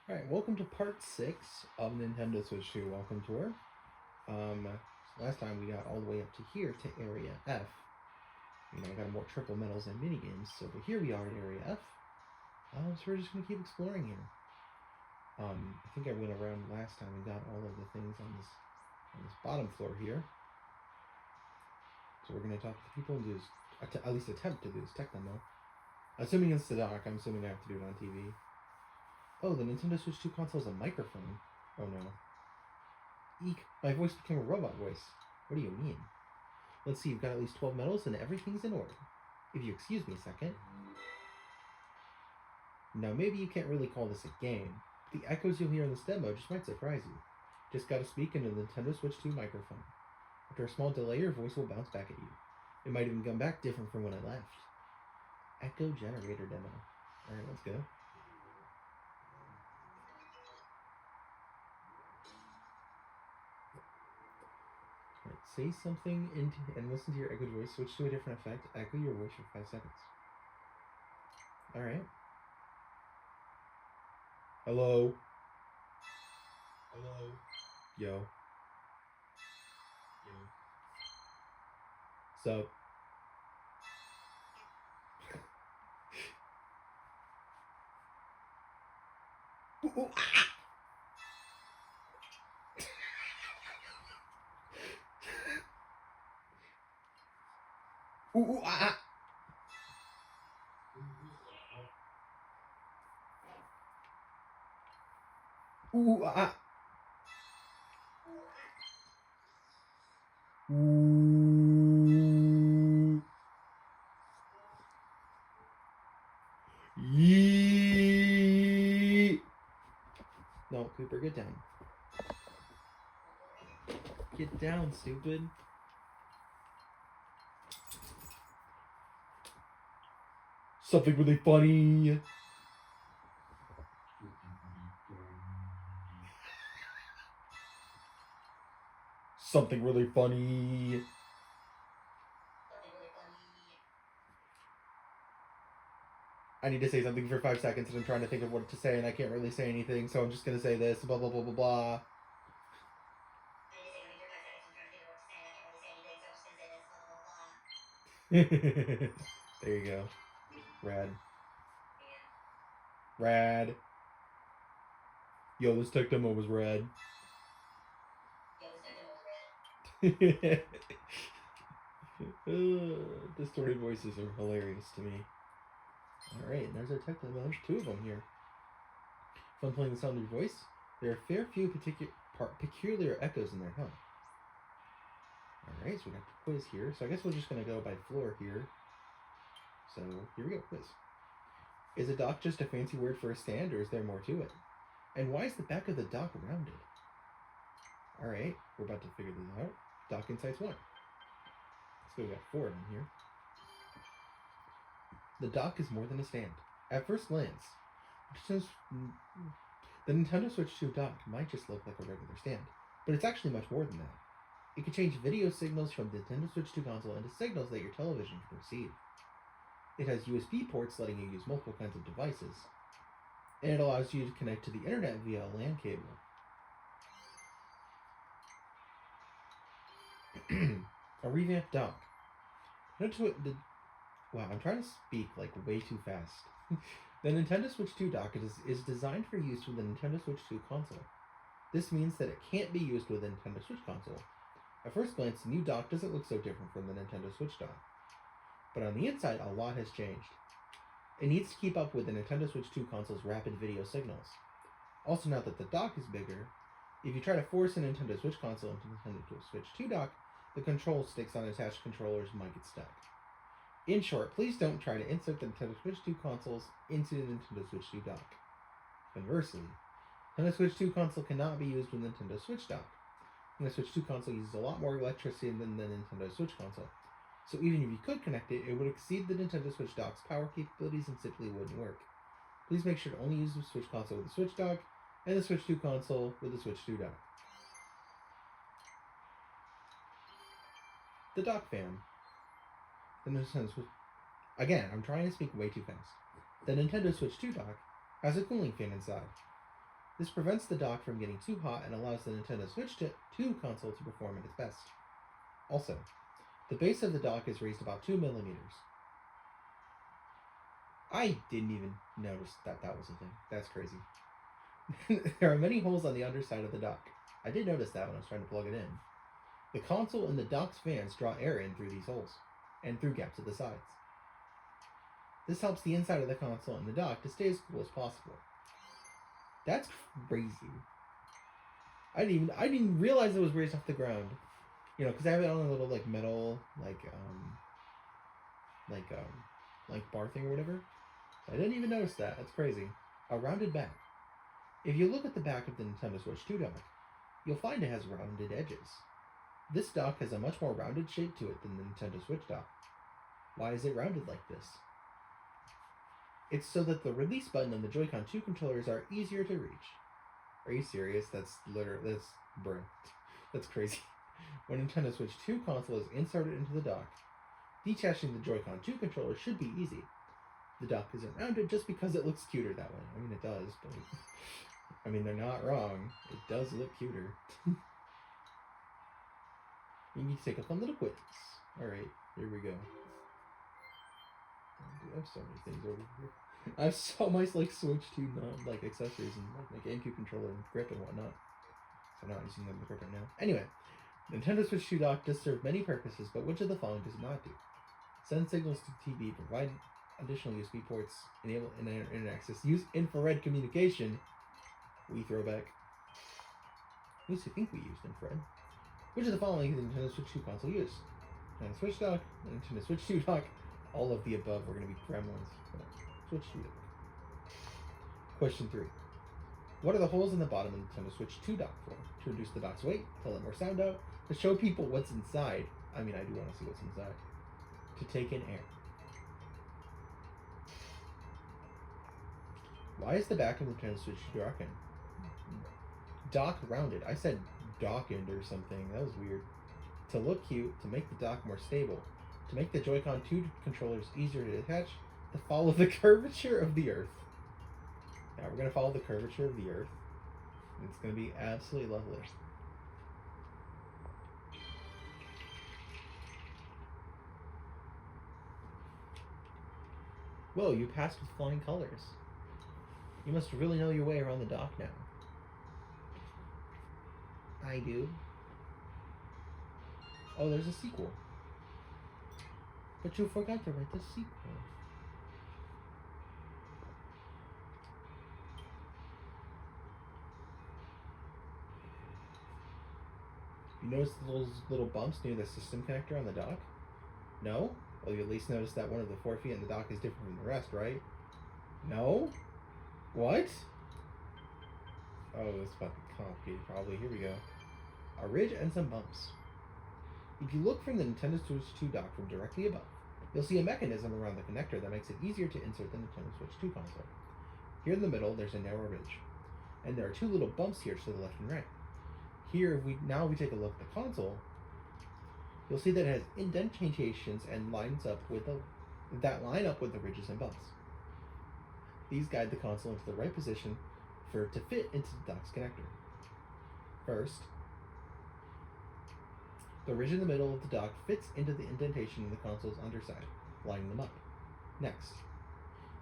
Alright, welcome to part 6 of Nintendo Switch 2 Welcome Tour. Um, Last time we got all the way up to here, to Area F. I got more triple medals and minigames, so but here we are at Area F. So we're just going to keep exploring here. I think I went around last time and got all of the things on this bottom floor here. So we're going to talk to the people and do this, at least attempt to do this tech demo. Assuming it's the dock, I'm assuming I have to do it on TV. Oh, the Nintendo Switch 2 console has a microphone. Oh no. Eek, my voice became a robot voice. What do you mean? Let's see, you've got at least 12 medals and everything's in order. If you excuse me a second. Now, maybe you can't really call this a game. The echoes you'll hear in this demo just might surprise you. Just gotta speak into the Nintendo Switch 2 microphone. After a small delay, your voice will bounce back at you. It might even come back different from when I left. Echo generator demo. Alright, let's go. Say something and listen to your echoed voice. Switch to a different effect. Echo your voice for 5 seconds. Alright. Hello. Hello. Yo. Yo. Sup? Ooh, ooh, ah! Ooh, ooh, ah, ah! Ooh, ah, ah! Ooh. Yee. No, Cooper, get down. Get down, stupid. Something really funny. Something really funny. I need to say something for 5 seconds and I'm trying to think of what to say and I can't really say anything, so I'm just gonna say this, blah blah blah blah blah. There you go. Rad. Rad. Yo, this tech demo was rad. Distorted voices are hilarious to me. Alright, there's our tech demo. There's 2 of them here. Fun playing the sound of your voice? There are a fair few peculiar echoes in there, huh? Alright, so we got the quiz here. So I guess we're just going to go by floor here. So here we go, quiz. Is a dock just a fancy word for a stand, or is there more to it? And why is the back of the dock rounded? Alright, we're about to figure this out. Dock Insights 1. So we got 4 of them here. The dock is more than a stand. At first glance, the Nintendo Switch 2 dock might just look like a regular stand, but it's actually much more than that. It can change video signals from the Nintendo Switch 2 console into signals that your television can receive. It has USB ports letting you use multiple kinds of devices, and it allows you to connect to the internet via a LAN cable. A revamped dock. Wow, I'm trying to speak like way too fast. The Nintendo Switch 2 dock is designed for use with the Nintendo Switch 2 console. This means that it can't be used with the Nintendo Switch console. At first glance, the new dock doesn't look so different from the Nintendo Switch dock. But on the inside, a lot has changed. It needs to keep up with the Nintendo Switch 2 console's rapid video signals. Also, now that the dock is bigger, if you try to force a Nintendo Switch console into the Nintendo Switch 2 dock, the control sticks on attached controllers might get stuck. In short, please don't try to insert the Nintendo Switch 2 consoles into the Nintendo Switch 2 dock. Conversely, Nintendo Switch 2 console cannot be used with Nintendo Switch dock. The Switch 2 console uses a lot more electricity than the Nintendo Switch console, so even if you could connect it, it would exceed the Nintendo Switch dock's power capabilities and simply wouldn't work. Please make sure to only use the Switch console with the Switch dock, and the Switch 2 console with the Switch 2 dock. The dock fan. The Nintendo Switch... Again, I'm trying to speak way too fast. The Nintendo Switch 2 dock has a cooling fan inside. This prevents the dock from getting too hot and allows the Nintendo Switch 2 console to perform at its best. Also, the base of the dock is raised about 2 millimeters. I didn't even notice that was a thing. That's crazy. There are many holes on the underside of the dock. I did notice that when I was trying to plug it in. The console and the dock's fans draw air in through these holes, and through gaps at the sides. This helps the inside of the console and the dock to stay as cool as possible. That's crazy. I didn't even realize it was raised off the ground. You know, because I have it on a little like metal like bar thing or whatever. I didn't even notice that. That's crazy. A rounded back. If you look at the back of the Nintendo Switch 2 dock, you'll find it has rounded edges. This dock has a much more rounded shape to it than the Nintendo Switch dock. Why is it rounded like this? It's so that the release button and the Joy-Con 2 controllers are easier to reach. Are you serious? That's crazy. When Nintendo Switch 2 console is inserted into the dock, detaching the Joy-Con 2 controller should be easy. The dock isn't rounded just because it looks cuter that way. I mean, it does, but I mean, they're not wrong. It does look cuter. You need to take a fun little quiz. Alright, here we go. I have so many things over here. I have so much like Switch 2 like accessories and like my GameCube controller and grip and whatnot. So I'm not using them with grip right now. Anyway, Nintendo Switch 2 dock does serve many purposes, but which of the following does it not do? Send signals to TV, provide additional USB ports, enable internet access, use infrared communication. We throwback. I used to think we used infrared. Which of the following is the Nintendo Switch 2 console use? Nintendo Switch dock, Nintendo Switch 2 dock, all of the above are going to be gremlins. Switch 2 dock. Question 3. What are the holes in the bottom of the Nintendo Switch 2 dock for? To reduce the dock's weight, to let more sound out, to show people what's inside. I mean, I do want to see what's inside. To take in air. Why is the back of the Nintendo Switch dock rounded? I said dockened or something. That was weird. To look cute, to make the dock more stable, to make the Joy-Con 2 controllers easier to attach, to follow the curvature of the Earth. Now we're going to follow the curvature of the Earth. And it's going to be absolutely lovely. Whoa, you passed with flying colors. You must really know your way around the dock now. I do. Oh, there's a sequel. But you forgot to write the sequel. You notice those little bumps near the system connector on the dock? No? Well, you at least notice that one of the 4 feet in the dock is different from the rest, right? No? What? Oh, it's fucking complicated, probably. Here we go. A ridge and some bumps. If you look from the Nintendo Switch 2 dock from directly above, you'll see a mechanism around the connector that makes it easier to insert the Nintendo Switch 2 console. Here in the middle, there's a narrow ridge. And there are 2 little bumps here to the left and right. Here, if we take a look at the console, you'll see that it has indentations and lines up with that line up with the ridges and bumps. These guide the console into the right position for it to fit into the dock's connector. First, the ridge in the middle of the dock fits into the indentation in the console's underside, lining them up. Next,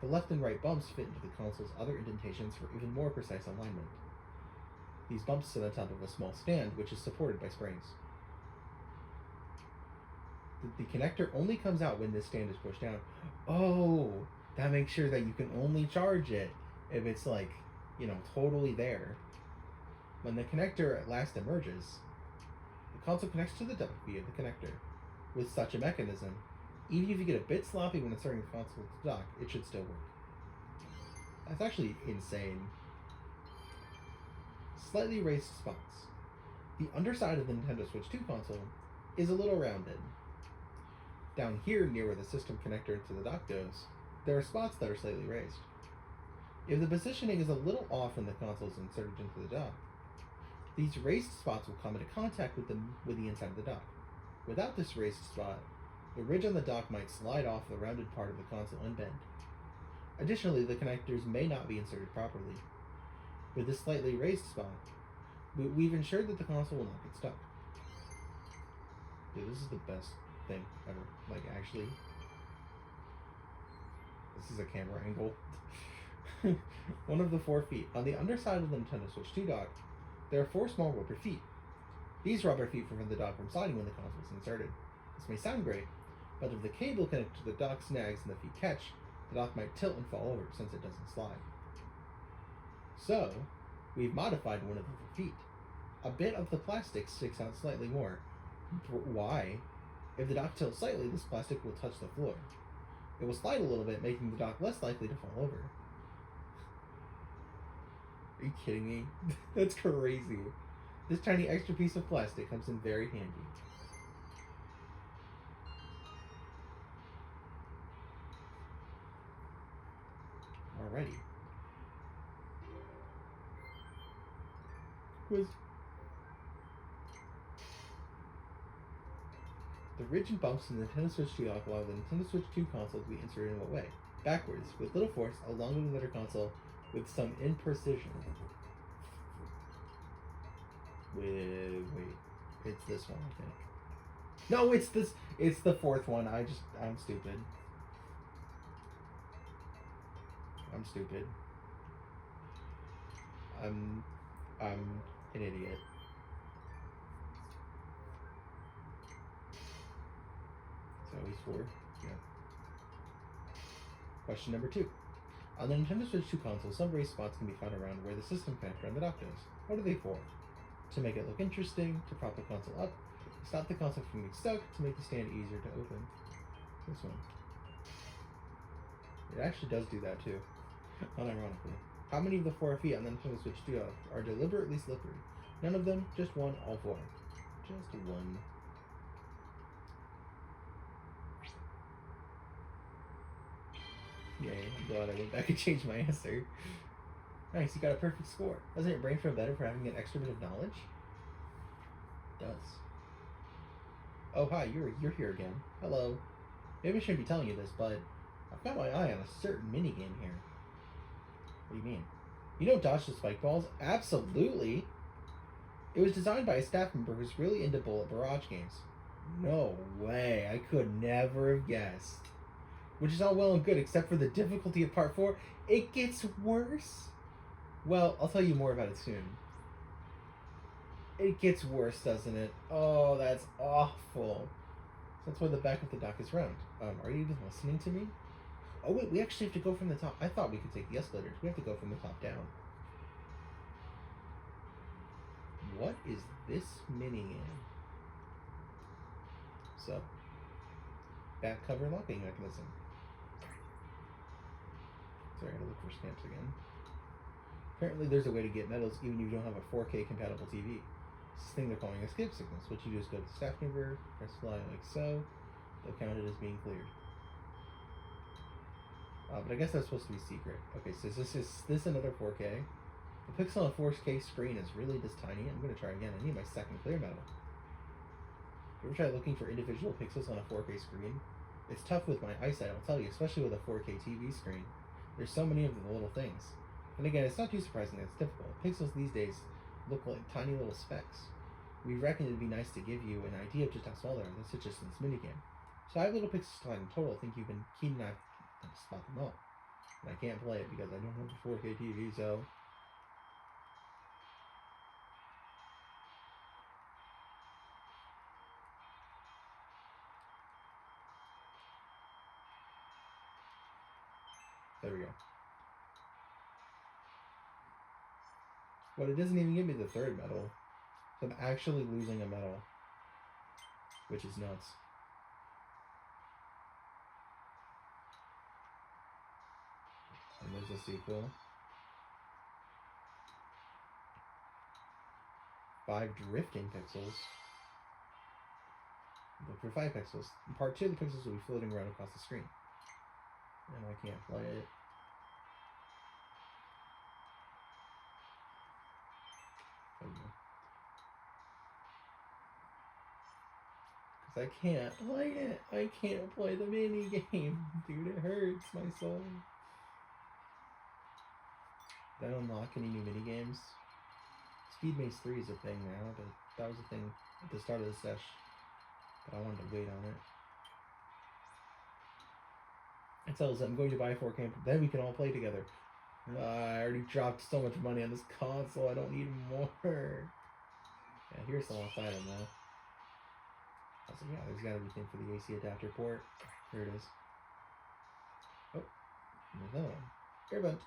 the left and right bumps fit into the console's other indentations for even more precise alignment. These bumps sit on top of a small stand, which is supported by springs. The connector only comes out when this stand is pushed down. Oh, that makes sure that you can only charge it if it's like, totally there. When the connector at last emerges, the console connects to the dock via the connector. With such a mechanism, even if you get a bit sloppy when inserting the console to the dock, it should still work. That's actually insane. Slightly raised spots. The underside of the Nintendo Switch 2 console is a little rounded. Down here, near where the system connector to the dock goes, there are spots that are slightly raised. If the positioning is a little off when the console is inserted into the dock, these raised spots will come into contact with the inside of the dock. Without this raised spot, the ridge on the dock might slide off the rounded part of the console and bend. Additionally, the connectors may not be inserted properly. with this slightly raised spot, we've ensured that the console will not get stuck. Dude, this is the best thing ever. Like, actually, this is a camera angle. One of the 4 feet. On the underside of the Nintendo Switch 2 dock, there are 4 small rubber feet. These rubber feet prevent the dock from sliding when the console is inserted. This may sound great, but if the cable connected to the dock snags and the feet catch, the dock might tilt and fall over since it doesn't slide. So, we've modified one of the feet. A bit of the plastic sticks out slightly more. Why? If the dock tilts slightly, this plastic will touch the floor. It will slide a little bit, making the dock less likely to fall over. Are you kidding me? That's crazy. This tiny extra piece of plastic comes in very handy. Alrighty. Quiz. The ridge and bumps in the Nintendo Switch 2 dock allow the Nintendo Switch 2 console to be inserted in what way? Backwards, with little force, along with another console, with some imprecision. Wait, it's this one, I think. No, it's this. It's the 4th one. I'm stupid. I'm stupid. I'm an idiot. It's always 4. Yeah. Question number 2. On the Nintendo Switch 2 console, some raised spots can be found around where the system connector on the dock is. What are they for? To make it look interesting, to prop the console up, to stop the console from getting stuck, to make the stand easier to open. This one. It actually does do that too. Unironically. How many of the 4 feet on the Nintendo Switch 2 are deliberately slippery? None of them, just 1, all 4. Just 1. Yay, I'm glad I went back and changed my answer. Nice, you got a perfect score. Doesn't your brain feel better for having an extra bit of knowledge? It does. Oh, hi, you're here again. Hello. Maybe I shouldn't be telling you this, but I've got my eye on a certain minigame here. What do you mean? You don't dodge the spike balls? Absolutely! It was designed by a staff member who's really into bullet barrage games. No way, I could never have guessed. Which is all well and good, except for the difficulty of part 4. It gets worse. Well, I'll tell you more about it soon. It gets worse, doesn't it? Oh, that's awful. That's why the back of the dock is round. Are you even listening to me? Oh wait, we actually have to go from the top. I thought we could take the escalators. We have to go from the top down. What is this minigame? So, back cover locking mechanism. Sorry, I gotta look for stamps again. Apparently there's a way to get medals even if you don't have a 4K compatible TV. This thing they're calling a skip signals. What you do is go to the staff member, press fly like so. They'll count it as being cleared. But I guess that's supposed to be secret. Okay, so is this another 4K? The pixel on 4K screen is really this tiny. I'm gonna try again. I need my second clear medal. You ever try looking for individual pixels on a 4K screen? It's tough with my eyesight, I'll tell you, especially with a 4K TV screen. There's so many of the little things. And again, it's not too surprising that it's difficult. Pixels these days look like tiny little specks. We reckon it'd be nice to give you an idea of just how small they are. That's just in this minigame. So I have little pixels to in total. I think you've been keen enough to spot them all. And I can't play it because I don't have a 4K TV, so... There we go. But it doesn't even give me the 3rd medal. So I'm actually losing a medal. Which is nuts. And there's a sequel. 5 drifting pixels. Look for 5 pixels. In part 2, the pixels will be floating around across the screen. And I can't play it. Because I can't play it. I can't play the mini game. Dude, it hurts my soul. Did I unlock any new mini games? Speed Maze 3 is a thing now, but that was a thing at the start of the sesh. But I wanted to wait on it. It tells I'm going to buy a 4K, then we can all play together. I already dropped so much money on this console, I don't need more. Yeah, here's the lost item now. I was like, yeah, there's gotta be a thing for the AC adapter port. Here it is. Oh, there's another one. Airbud.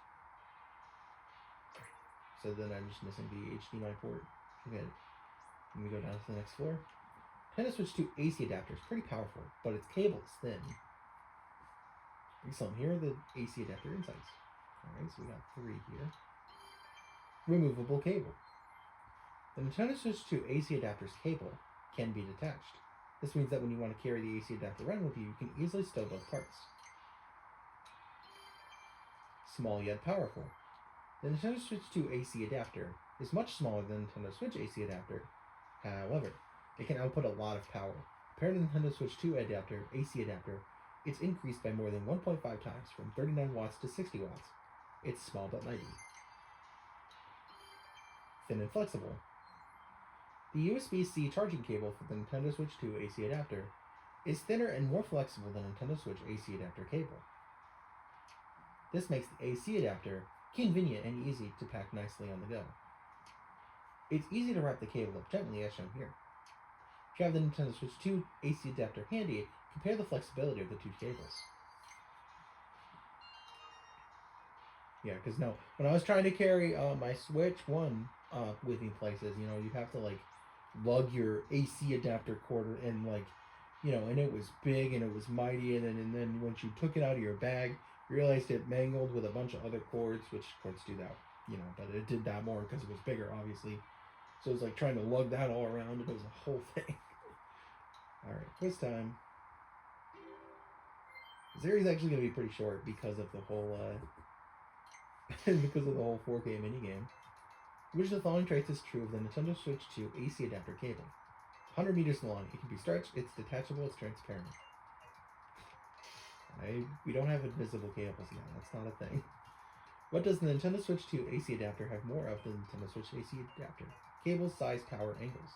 So then I'm just missing the HDMI port. Okay, let me go down to the next floor. Nintendo Switch 2 AC adapter is pretty powerful, but its cable is thin. So here are the AC adapter insights. Alright, so we got 3 here. Removable cable. The Nintendo Switch 2 AC adapter's cable can be detached. This means that when you want to carry the AC adapter around with you, you can easily stow both parts. Small yet powerful. The Nintendo Switch 2 AC adapter is much smaller than the Nintendo Switch AC adapter. However, it can output a lot of power. Compared to the Nintendo Switch 2 adapter, AC adapter, it's increased by more than 1.5 times, from 39 watts to 60 watts. It's small but mighty. Thin and flexible. The USB-C charging cable for the Nintendo Switch 2 AC adapter is thinner and more flexible than Nintendo Switch AC adapter cable. This makes the AC adapter convenient and easy to pack nicely on the go. It's easy to wrap the cable up gently as shown here. If you have the Nintendo Switch 2 AC adapter handy, compare the flexibility of the two cables. Yeah, because no, when I was trying to carry my Switch 1 with me places, you know, you have to like lug your AC adapter cord and like, you know, and it was big and it was mighty, and then once you took it out of your bag, you realized it mangled with a bunch of other cords, which cords do that, you know, but it did that more because it was bigger, obviously. So it was like trying to lug that all around, it was a whole thing. Alright, quiz time. The series is actually going to be pretty short because of the whole, because of the whole 4K minigame. Which of the following traits is true of the Nintendo Switch 2 AC adapter cable? 100 meters long, it can be stretched, it's detachable, it's transparent. We don't have invisible cables yet, that's not a thing. What does the Nintendo Switch 2 AC adapter have more of than the Nintendo Switch AC adapter? Cable, size, power, angles.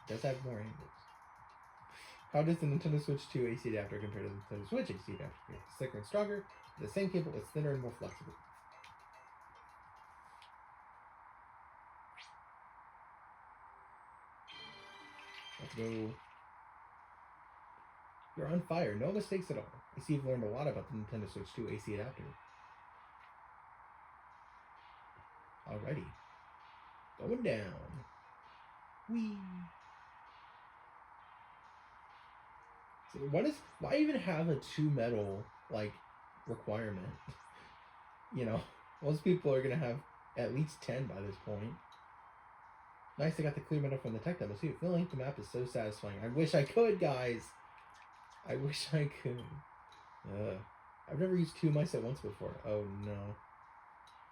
It does have more angles. How does the Nintendo Switch 2 AC adapter compare to the Nintendo Switch AC adapter? It's thicker and stronger. The same cable, it's thinner and more flexible. Let's go. You're on fire. No mistakes at all. I see you've learned a lot about the Nintendo Switch 2 AC adapter. Alrighty. Going down. Whee! So why even have a 2 metal, like, requirement? You know, most people are gonna have at least 10 by this point. Nice, I got the clear metal from the tech demo too. Feeling like the map is so satisfying. I wish I could, guys. I wish I could. I've never used 2 mice at once before. Oh no.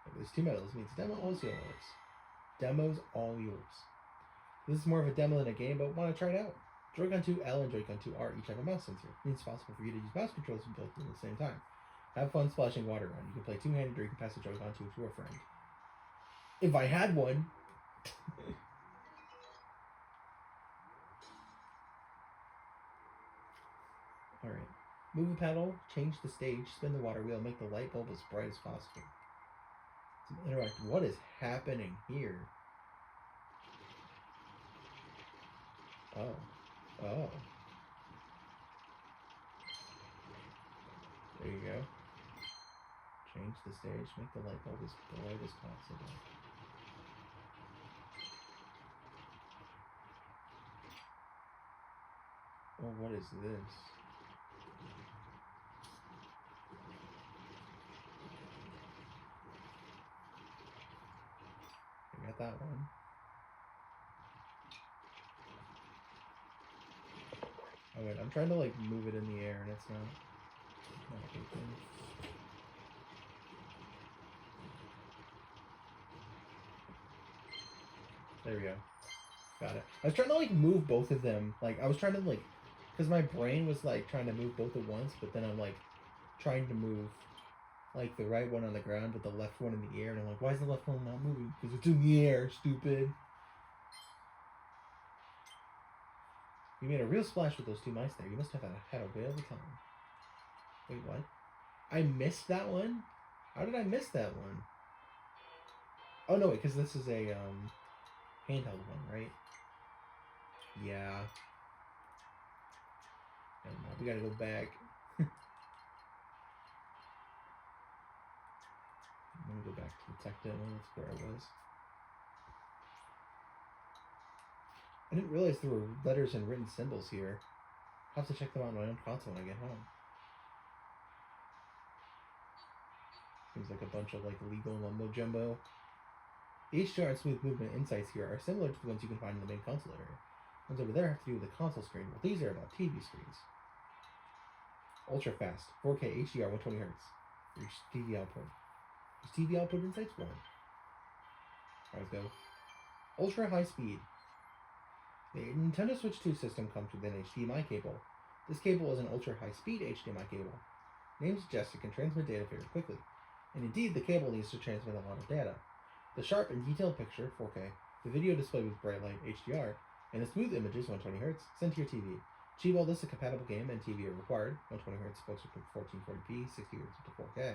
If there's 2 metals, means demo all's yours. Demo's all yours. This is more of a demo than a game, but want to try it out. Joy-Con 2L and Joy-Con 2R each have a mouse sensor. It means it's possible for you to use mouse controls both at the same time. Have fun splashing water around. You can play two-handed or you can pass the Joy-Con 2 to a friend. If I had one. Alright. Move a pedal, change the stage, spin the water wheel, make the light bulb as bright as possible. Interact. What is happening here? Oh. Oh. There you go. Change the stage, make the light bulb as bright as possible. Oh, what is this? I got that one. Oh wait, I'm trying to like move it in the air and it's not a good thing. There we go. Got it. I was trying to like move both of them. Like I was trying to like, because my brain was like trying to move both at once, but then I'm like trying to move like the right one on the ground with the left one in the air, and I'm like, why is the left one not moving? Because it's in the air, stupid. You made a real splash with those two mice there. You must have had a whale of a time. Wait, what? I missed that one? How did I miss that one? Oh no, wait, because this is a handheld one, right? Yeah. And we gotta go back. Let me go back to the tech demo. That's where I was. I didn't realize there were letters and written symbols here. I'll have to check them out on my own console when I get home. Seems like a bunch of like legal mumbo jumbo. The HDR and smooth movement insights here are similar to the ones you can find in the main console area. The ones over there have to do with the console screen, while these are about TV screens. Ultra fast, 4K HDR 120 Hz. Reach TV output. Is TV output insights 1? Alright, let's go. Ultra high speed. The Nintendo Switch 2 system comes with an HDMI cable. This cable is an ultra high speed HDMI cable. Name suggests it can transmit data very quickly. And indeed, the cable needs to transmit a lot of data. The sharp and detailed picture, 4K, the video displayed with bright light, HDR, and the smooth images, 120Hz, sent to your TV. Achieve all this, a compatible game and TV are required. 120Hz supports 1440p, 60Hz up to 4K.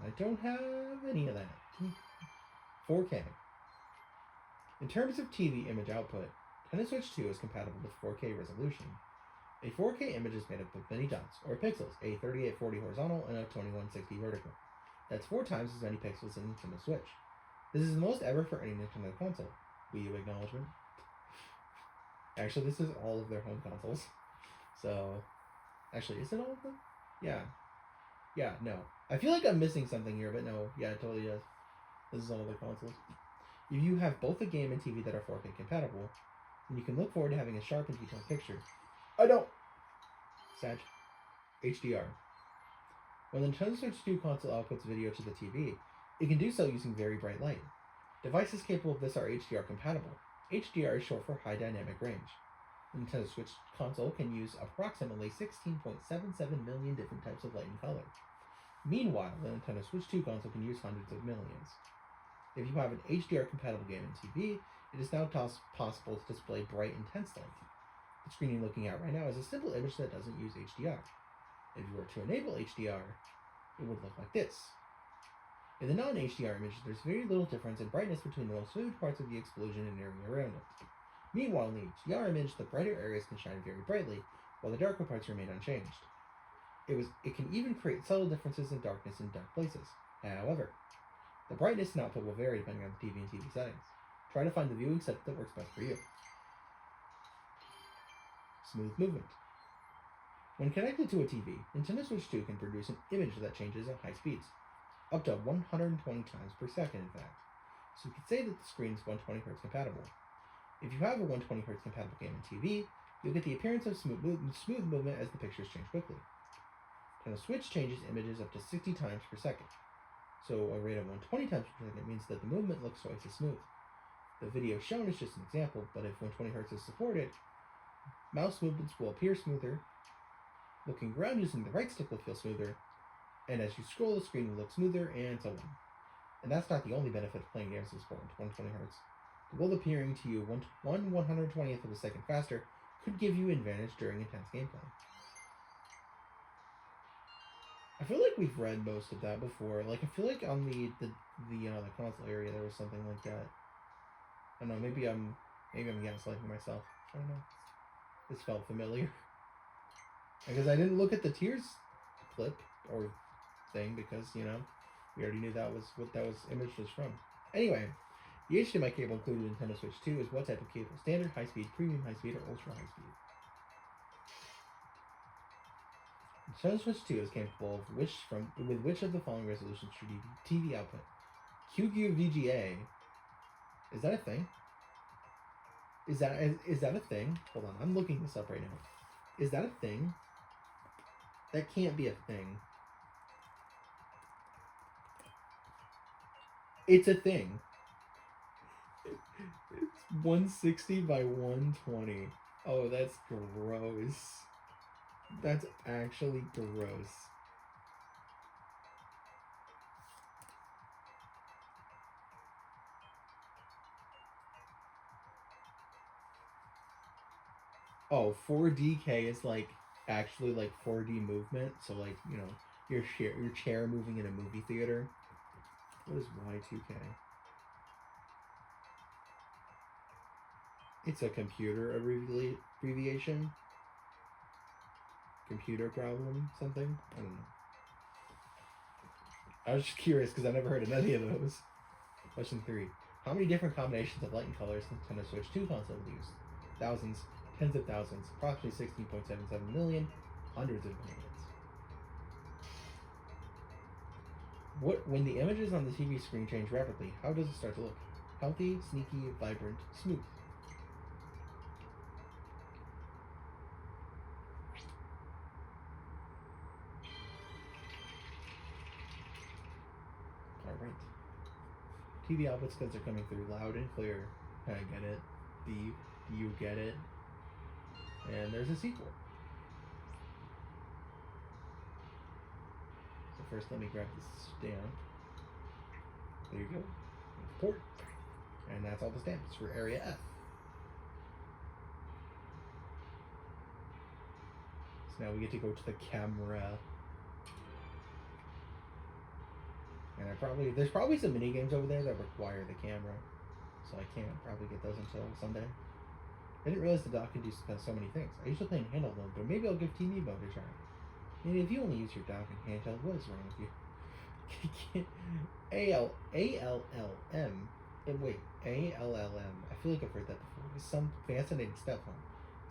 I don't have any of that. 4K. In terms of TV image output, Nintendo Switch 2 is compatible with 4K resolution. A 4K image is made up of many dots, or pixels, a 3840 horizontal and a 2160 vertical. That's 4 times as many pixels in Nintendo Switch. This is the most ever for any Nintendo console. Wii U acknowledgement. Actually, this is all of their home consoles. So, actually, is it all of them? Yeah. Yeah, no. I feel like I'm missing something here, but no. Yeah, it totally is. This is all the consoles. If you have both a game and TV that are 4K compatible, then you can look forward to having a sharp and detailed picture. I don't! Sag. HDR. When the Nintendo Switch 2 console outputs video to the TV, it can do so using very bright light. Devices capable of this are HDR compatible. HDR is short for High Dynamic Range. The Nintendo Switch console can use approximately 16.77 million different types of light and color. Meanwhile, the Nintendo Switch 2 console can use hundreds of millions. If you have an HDR compatible game and TV, it is now possible to display bright, intense light. The screen you're looking at right now is a simple image that doesn't use HDR. If you were to enable HDR, it would look like this. In the non-HDR image, there's very little difference in brightness between the most vivid parts of the explosion and area around it. Meanwhile, in the HDR image, the brighter areas can shine very brightly, while the darker parts remain unchanged. It can even create subtle differences in darkness in dark places. However, the brightness and output will vary depending on the TV and TV settings. Try to find the viewing setup that works best for you. Smooth movement. When connected to a TV, Nintendo Switch 2 can produce an image that changes at high speeds, up to 120 times per second in fact. So you could say that the screen is 120Hz compatible. If you have a 120Hz compatible game and TV, you'll get the appearance of smooth movement as the pictures change quickly. Nintendo Switch changes images up to 60 times per second. So a rate of 120 times per second means that the movement looks twice as smooth. The video shown is just an example, but if 120Hz is supported, mouse movements will appear smoother, looking around using the right stick will feel smoother, and as you scroll, the screen will look smoother, and so on. And that's not the only benefit of playing games with support 120Hz. The world appearing to you 1/120th of a second faster could give you an advantage during intense gameplay. I feel like we've read most of that before. Like, I feel like on the console area there was something like that. I don't know, maybe I'm gaslighting myself. I don't know. This felt familiar. Because I didn't look at the Tears clip or thing because, we already knew that was what that image was from. Anyway, the HDMI cable included in Nintendo Switch 2 is what type of cable? Standard, high speed, premium high speed, or ultra high speed? Nintendo Switch 2 is capable of which of the following resolutions for TV output? QQ VGA. Is that a thing? Is that a thing? Hold on, I'm looking this up right now. Is that a thing? That can't be a thing. It's a thing. It's 160 by 120. Oh, that's gross. That's actually gross. Oh, 4DK is like actually like 4D movement. So like, you know, your chair moving in a movie theater. What is Y2K? It's a computer abbreviation. Computer problem, something. I don't know. I was just curious because I never heard of any of those. Question 3. How many different combinations of light and colors does Nintendo Switch 2 console use? Thousands, tens of thousands, approximately 16.77 million, hundreds of millions. When the images on the TV screen change rapidly, how does it start to look? Healthy, sneaky, vibrant, smooth. Alright. TV output codes are coming through loud and clear. I get it. Deep. You get it. And there's a sequel. So first let me grab this stamp. There you go. Port. And that's all the stamps for Area F. So now we get to go to the camera. And there's probably some mini games over there that require the camera. So I can't probably get those until Sunday. I didn't realize the dock could do so many things. I usually play in handheld mode, but maybe I'll give TV mode a try. Maybe if you only use your dock in handheld, what is wrong with you? ALLM. Wait, ALLM. I feel like I've heard that before. It's some fascinating stuff, huh?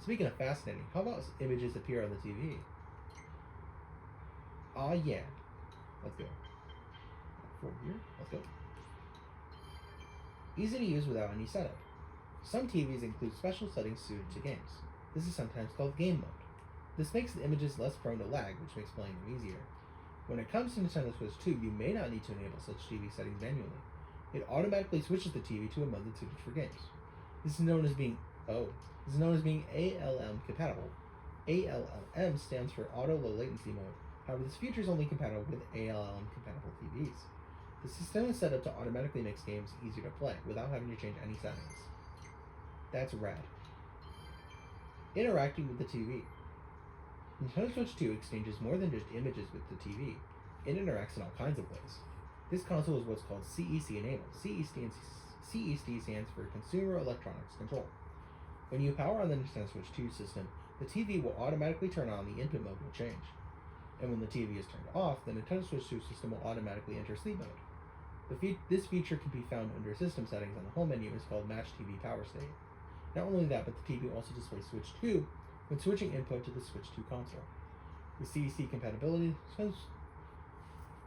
Speaking of fascinating, how about images appear on the TV? Oh yeah. Let's go. Here. Let's go. Easy to use without any setup. Some TVs include special settings suited to games. This is sometimes called game mode. This makes the images less prone to lag, which makes playing them easier. When it comes to Nintendo Switch 2, you may not need to enable such TV settings manually. It automatically switches the TV to a mode that's suited for games. This is known as being ALM compatible. ALLM stands for Auto Low Latency Mode. However, this feature is only compatible with ALM compatible TVs. The system is set up to automatically make games easier to play without having to change any settings. That's rad. Interacting with the TV. Nintendo Switch 2 exchanges more than just images with the TV. It interacts in all kinds of ways. This console is what's called CEC enabled. CEC stands for Consumer Electronics Control. When you power on the Nintendo Switch 2 system, the TV will automatically turn on, the input mode will change. And when the TV is turned off, the Nintendo Switch 2 system will automatically enter sleep mode. This feature can be found under System Settings on the home menu. It's called Match TV Power State. Not only that, but the TV also displays Switch 2 when switching input to the Switch 2 console. With CEC compatibility,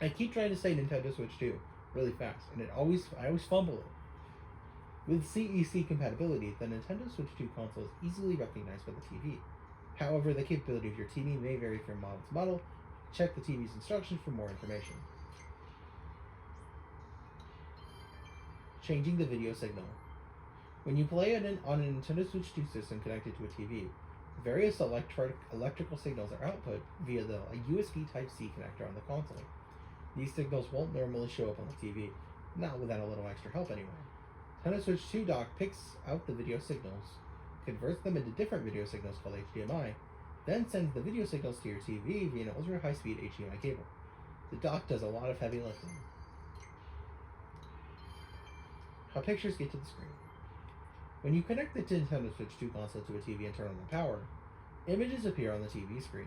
I keep trying to say Nintendo Switch 2 really fast, and I always fumble it. With CEC compatibility, the Nintendo Switch 2 console is easily recognized by the TV. However, the capability of your TV may vary from model to model. Check the TV's instructions for more information. Changing the video signal. When you play on a Nintendo Switch 2 system connected to a TV, various electrical signals are output via a USB Type-C connector on the console. These signals won't normally show up on the TV, not without a little extra help anyway. Nintendo Switch 2 dock picks out the video signals, converts them into different video signals called HDMI, then sends the video signals to your TV via an ultra-high-speed HDMI cable. The dock does a lot of heavy lifting. How pictures get to the screen. When you connect the Nintendo Switch 2 console to a TV and turn on the power, images appear on the TV screen.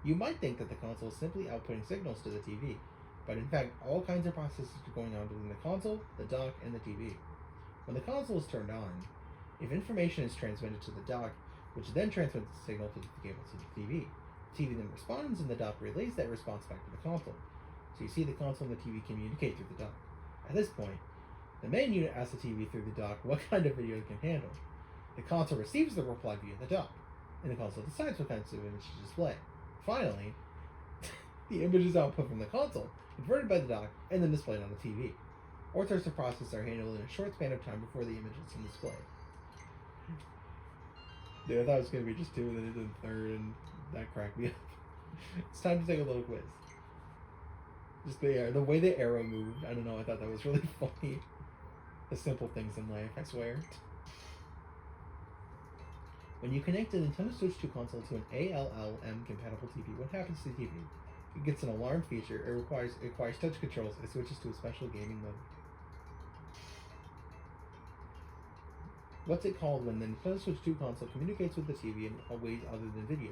You might think that the console is simply outputting signals to the TV, but in fact all kinds of processes are going on between the console, the dock, and the TV. When the console is turned on, if information is transmitted to the dock, which then transmits the signal to the cable to the TV, the TV then responds and the dock relays that response back to the console. So you see the console and the TV communicate through the dock. At this point, the main unit asks the TV through the dock what kind of video it can handle. The console receives the reply via the dock, and the console decides what kinds of images to display. Finally, the images output from the console, converted by the dock, and then displayed on the TV. All sorts of processes are handled in a short span of time before the images can display. Dude, I thought it was going to be just 2, and then it did 3rd, and that cracked me up. It's time to take a little quiz. Just the way the arrow moved, I don't know, I thought that was really funny. The simple things in life, I swear. When you connect a Nintendo Switch 2 console to an ALLM compatible TV, what happens to the TV? It gets an alarm feature. It requires touch controls. It switches to a special gaming mode. What's it called when the Nintendo Switch 2 console communicates with the TV in ways other than video?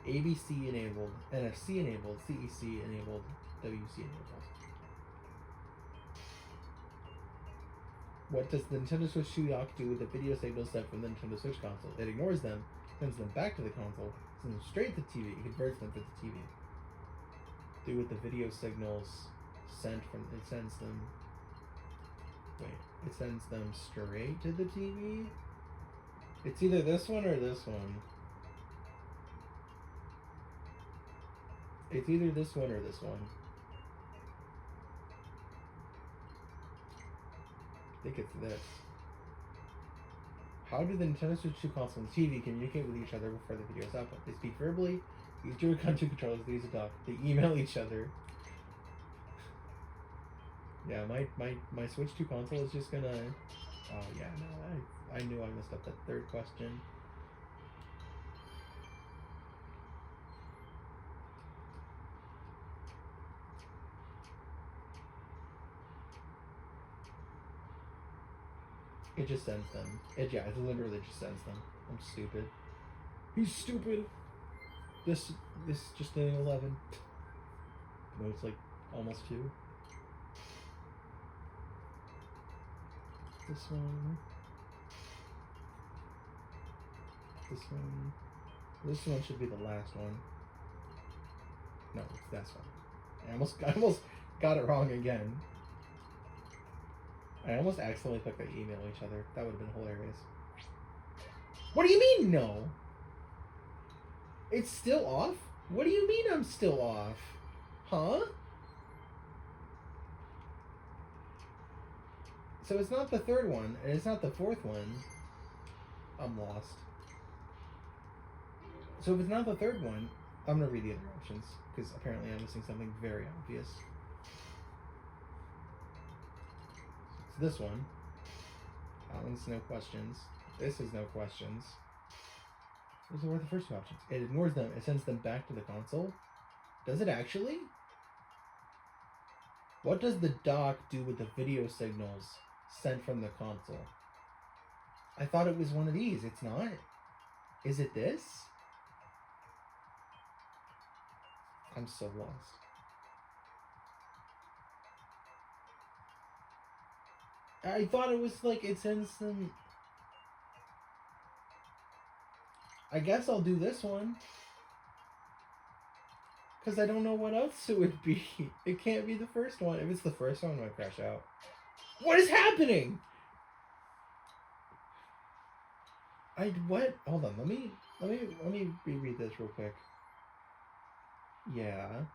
ABC enabled, NFC enabled, CEC enabled, WC enabled. What does the Nintendo Switch 2 dock do with the video signals sent from the Nintendo Switch console? It ignores them, sends them back to the console, sends them straight to the TV, and converts them to the TV. Do with the video signals sent from it sends them straight to the TV? It's either this one or this one. It's either this one or this one. I think it's this. How do the Nintendo Switch 2 console and TV communicate with each other before the video is output? They speak verbally, use Joy-Con 2 controllers, they use a dock, they email each other. Yeah, my Switch 2 console is just gonna... Oh yeah, no, I knew I messed up that third question. It just sends them. It literally just sends them. I'm stupid. He's stupid. This just an 11. No, it's like almost 2. This one. This one. This one should be the last one. No, it's this one. I almost got it wrong again. I almost accidentally clicked the email each other. That would have been hilarious. What do you mean, no? It's still off? What do you mean I'm still off? Huh? So it's not the third one, and it's not the fourth one. I'm lost. So if it's not the third one, I'm going to read the other options, because apparently I'm missing something very obvious. This one. That one's no questions. This is no questions. Those are the first two options. It ignores them. It sends them back to the console. Does it actually? What does the dock do with the video signals sent from the console? I thought it was one of these. It's not. Is it this? I'm so lost. I thought it was like it sends them. I guess I'll do this one. Because I don't know what else it would be. It can't be the first one. If it's the first one, I'm going to crash out. What is happening? What? Hold on. Let me reread this real quick. Yeah.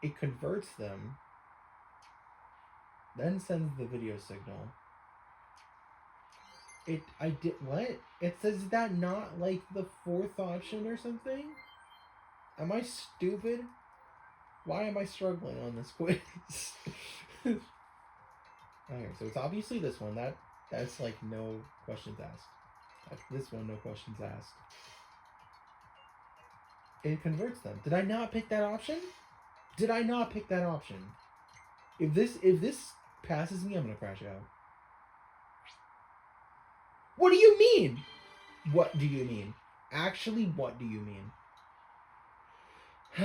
It converts them, then sends the video signal. What? It says, is that not like the fourth option or something? Am I stupid? Why am I struggling on this quiz? Okay, so it's obviously this one. That's like no questions asked. This one, no questions asked. It converts them. Did I not pick that option? Did I not pick that option? If this passes me, I'm gonna crash out. What do you mean? What do you mean? Actually, what do you mean? I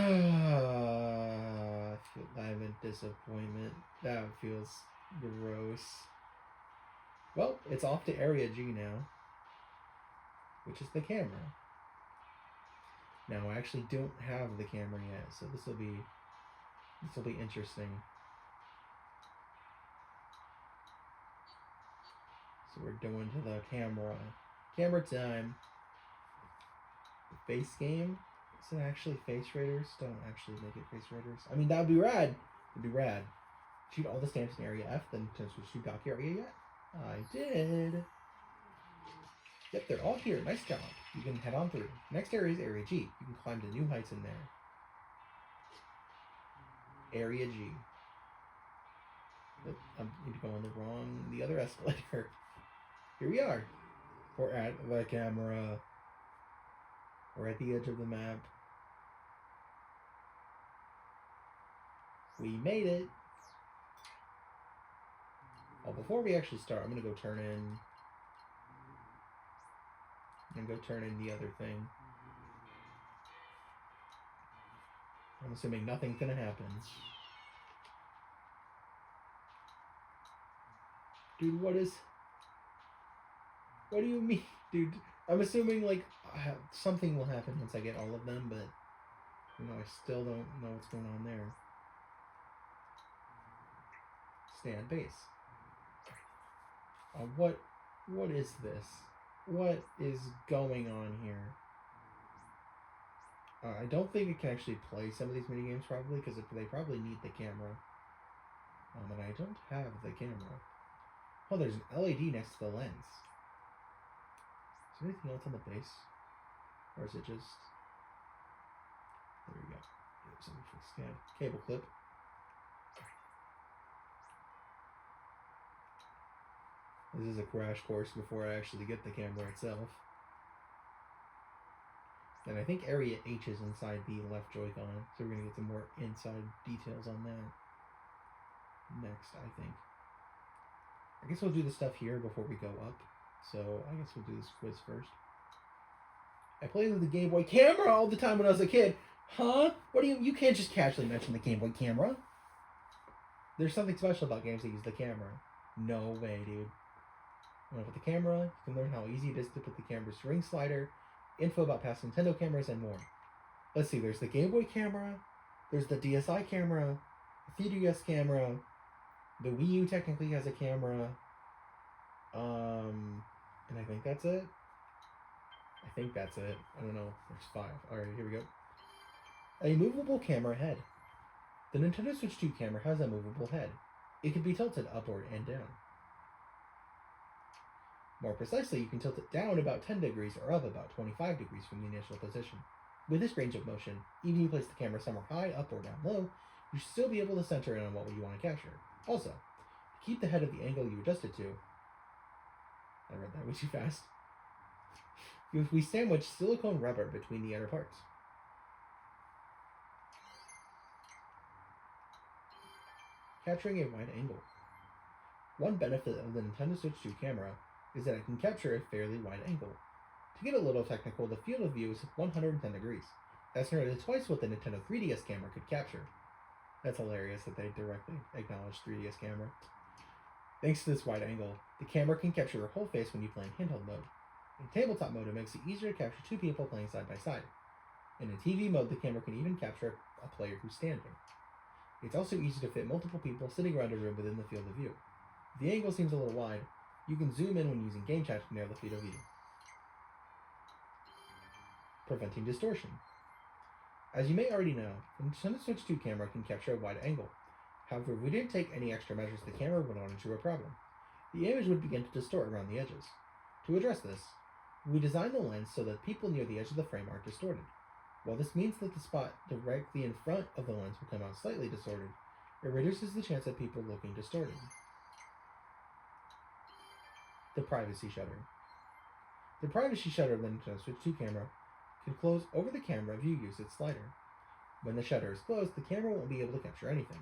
have a disappointment. That feels gross. Well, it's off to Area G now, which is the camera. Now, I actually don't have the camera yet, so this will be interesting. So we're going to the camera. Camera time. Face game? Is it actually Face Raiders? Don't actually make it Face Raiders. I mean, that would be rad. It'd be rad. Shoot all the stamps in Area F, then to shoot dock area yet? I did. Yep, they're all here. Nice job. You can head on through. Next area is Area G. You can climb to new heights in there. Area G. I'm going the other escalator. Here we are. We're at the camera. We're at the edge of the map. We made it. Oh, before we actually start, I'm gonna go turn in. The other thing. I'm assuming nothing's gonna happen. Dude, what do you mean? Dude, I'm assuming, like, something will happen once I get all of them, but, you know, I still don't know what's going on there. Stay on base. What is this? What is going on here? I don't think it can actually play some of these minigames, probably, because they probably need the camera. And I don't have the camera. Oh, there's an LED next to the lens. Is there anything else on the base? Or is it just... There we go. Something for the scan. Cable clip. This is a crash course before I actually get the camera itself. And I think Area H is inside the left Joy-Con, so we're going to get some more inside details on that next, I think. I guess we'll do the stuff here before we go up. So I guess we'll do this quiz first. I played with the Game Boy camera all the time when I was a kid. Huh? What do you can't just casually mention the Game Boy camera. There's something special about games that use the camera. No way, dude. You want to put the camera, you can learn how easy it is to put the camera's ring slider, info about past Nintendo cameras, and more. Let's see, there's the Game Boy camera, there's the DSi camera, the 3DS camera, the Wii U technically has a camera, and I think that's it. I don't know, there's 5. Alright, here we go. A movable camera head. The Nintendo Switch 2 camera has a movable head. It can be tilted upward and down. More precisely, you can tilt it down about 10 degrees or up about 25 degrees from the initial position. With this range of motion, even if you place the camera somewhere high, up, or down low, you should still be able to center in on what you want to capture. Also, to keep the head at the angle you adjust it to... I read that way too fast. We sandwich silicone rubber between the inner parts. Capturing a wide angle. One benefit of the Nintendo Switch 2 camera is that it can capture a fairly wide angle. To get a little technical, the field of view is 110 degrees. That's nearly twice what the Nintendo 3DS camera could capture. That's hilarious that they directly acknowledge 3DS camera. Thanks to this wide angle, the camera can capture your whole face when you play in handheld mode. In tabletop mode, it makes it easier to capture 2 people playing side by side. In a TV mode, the camera can even capture a player who's standing. It's also easy to fit multiple people sitting around a room within the field of view. If the angle seems a little wide, you can zoom in when using game chat to narrow the field of view. Preventing distortion. As you may already know, the Nintendo Switch 2 camera can capture a wide angle. However, if we didn't take any extra measures, the camera would run into a problem. The image would begin to distort around the edges. To address this, we designed the lens so that people near the edge of the frame aren't distorted. While this means that the spot directly in front of the lens will come out slightly distorted, it reduces the chance of people looking distorted. The privacy shutter. The privacy shutter of the Nintendo Switch 2 camera can close over the camera if you use its slider. When the shutter is closed, the camera won't be able to capture anything.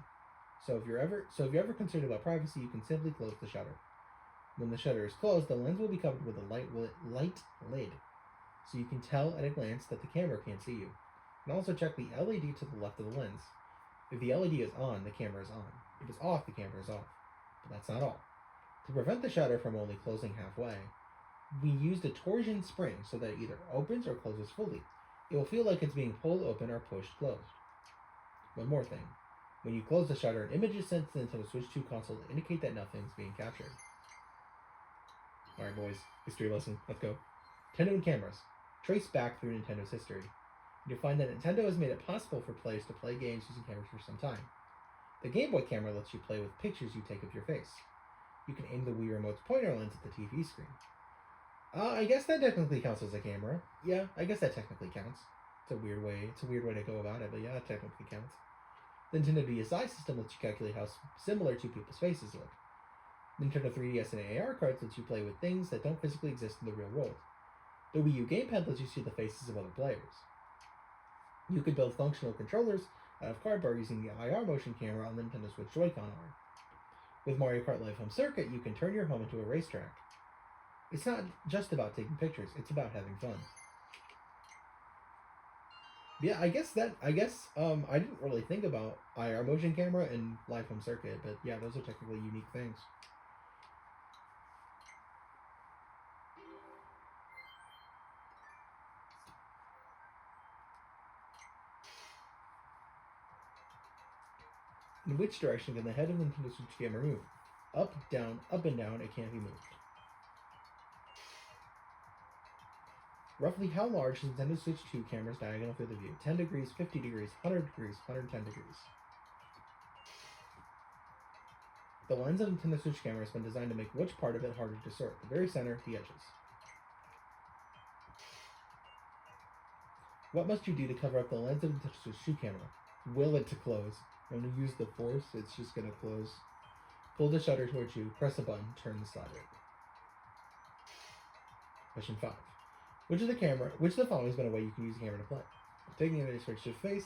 So if you're ever concerned about privacy, you can simply close the shutter. When the shutter is closed, the lens will be covered with a light lid, so you can tell at a glance that the camera can't see you. You can also check the LED to the left of the lens. If the LED is on, the camera is on. If it's off, the camera is off. But that's not all. To prevent the shutter from only closing halfway, we used a torsion spring so that it either opens or closes fully. It will feel like it's being pulled open or pushed closed. One more thing. When you close the shutter, an image is sent to the Nintendo Switch 2 console to indicate that nothing's being captured. Alright boys, history lesson, let's go. Nintendo and cameras. Trace back through Nintendo's history. You'll find that Nintendo has made it possible for players to play games using cameras for some time. The Game Boy camera lets you play with pictures you take of your face. You can aim the Wii Remote's pointer lens at the TV screen. I guess that technically counts as a camera. Yeah, I guess that technically counts. It's a weird way to go about it, but yeah, it technically counts. The Nintendo DSi system lets you calculate how similar two people's faces look. Nintendo 3DS and AR cards lets you play with things that don't physically exist in the real world. The Wii U gamepad lets you see the faces of other players. You could build functional controllers out of cardboard using the IR motion camera on the Nintendo Switch Joy-Con arm. With Mario Kart Live Home Circuit, you can turn your home into a racetrack. It's not just about taking pictures, it's about having fun. Yeah, I guess I didn't really think about IR motion camera and Live Home Circuit, but yeah, those are technically unique things. In which direction can the head of the Nintendo Switch camera move? Up, and down, it can't be moved. Roughly how large is Nintendo Switch 2 camera's diagonal field of view? 10 degrees, 50 degrees, 100 degrees, 110 degrees. The lens of Nintendo Switch camera has been designed to make which part of it harder to sort? The very center, the edges. What must you do to cover up the lens of Nintendo Switch 2 camera? Will it to close. When you use the force, it's just going to close. Pull the shutter towards you, press a button, turn the slider. Question 5. Which of the following has been a way you can use the camera to play? Taking it to switch to face,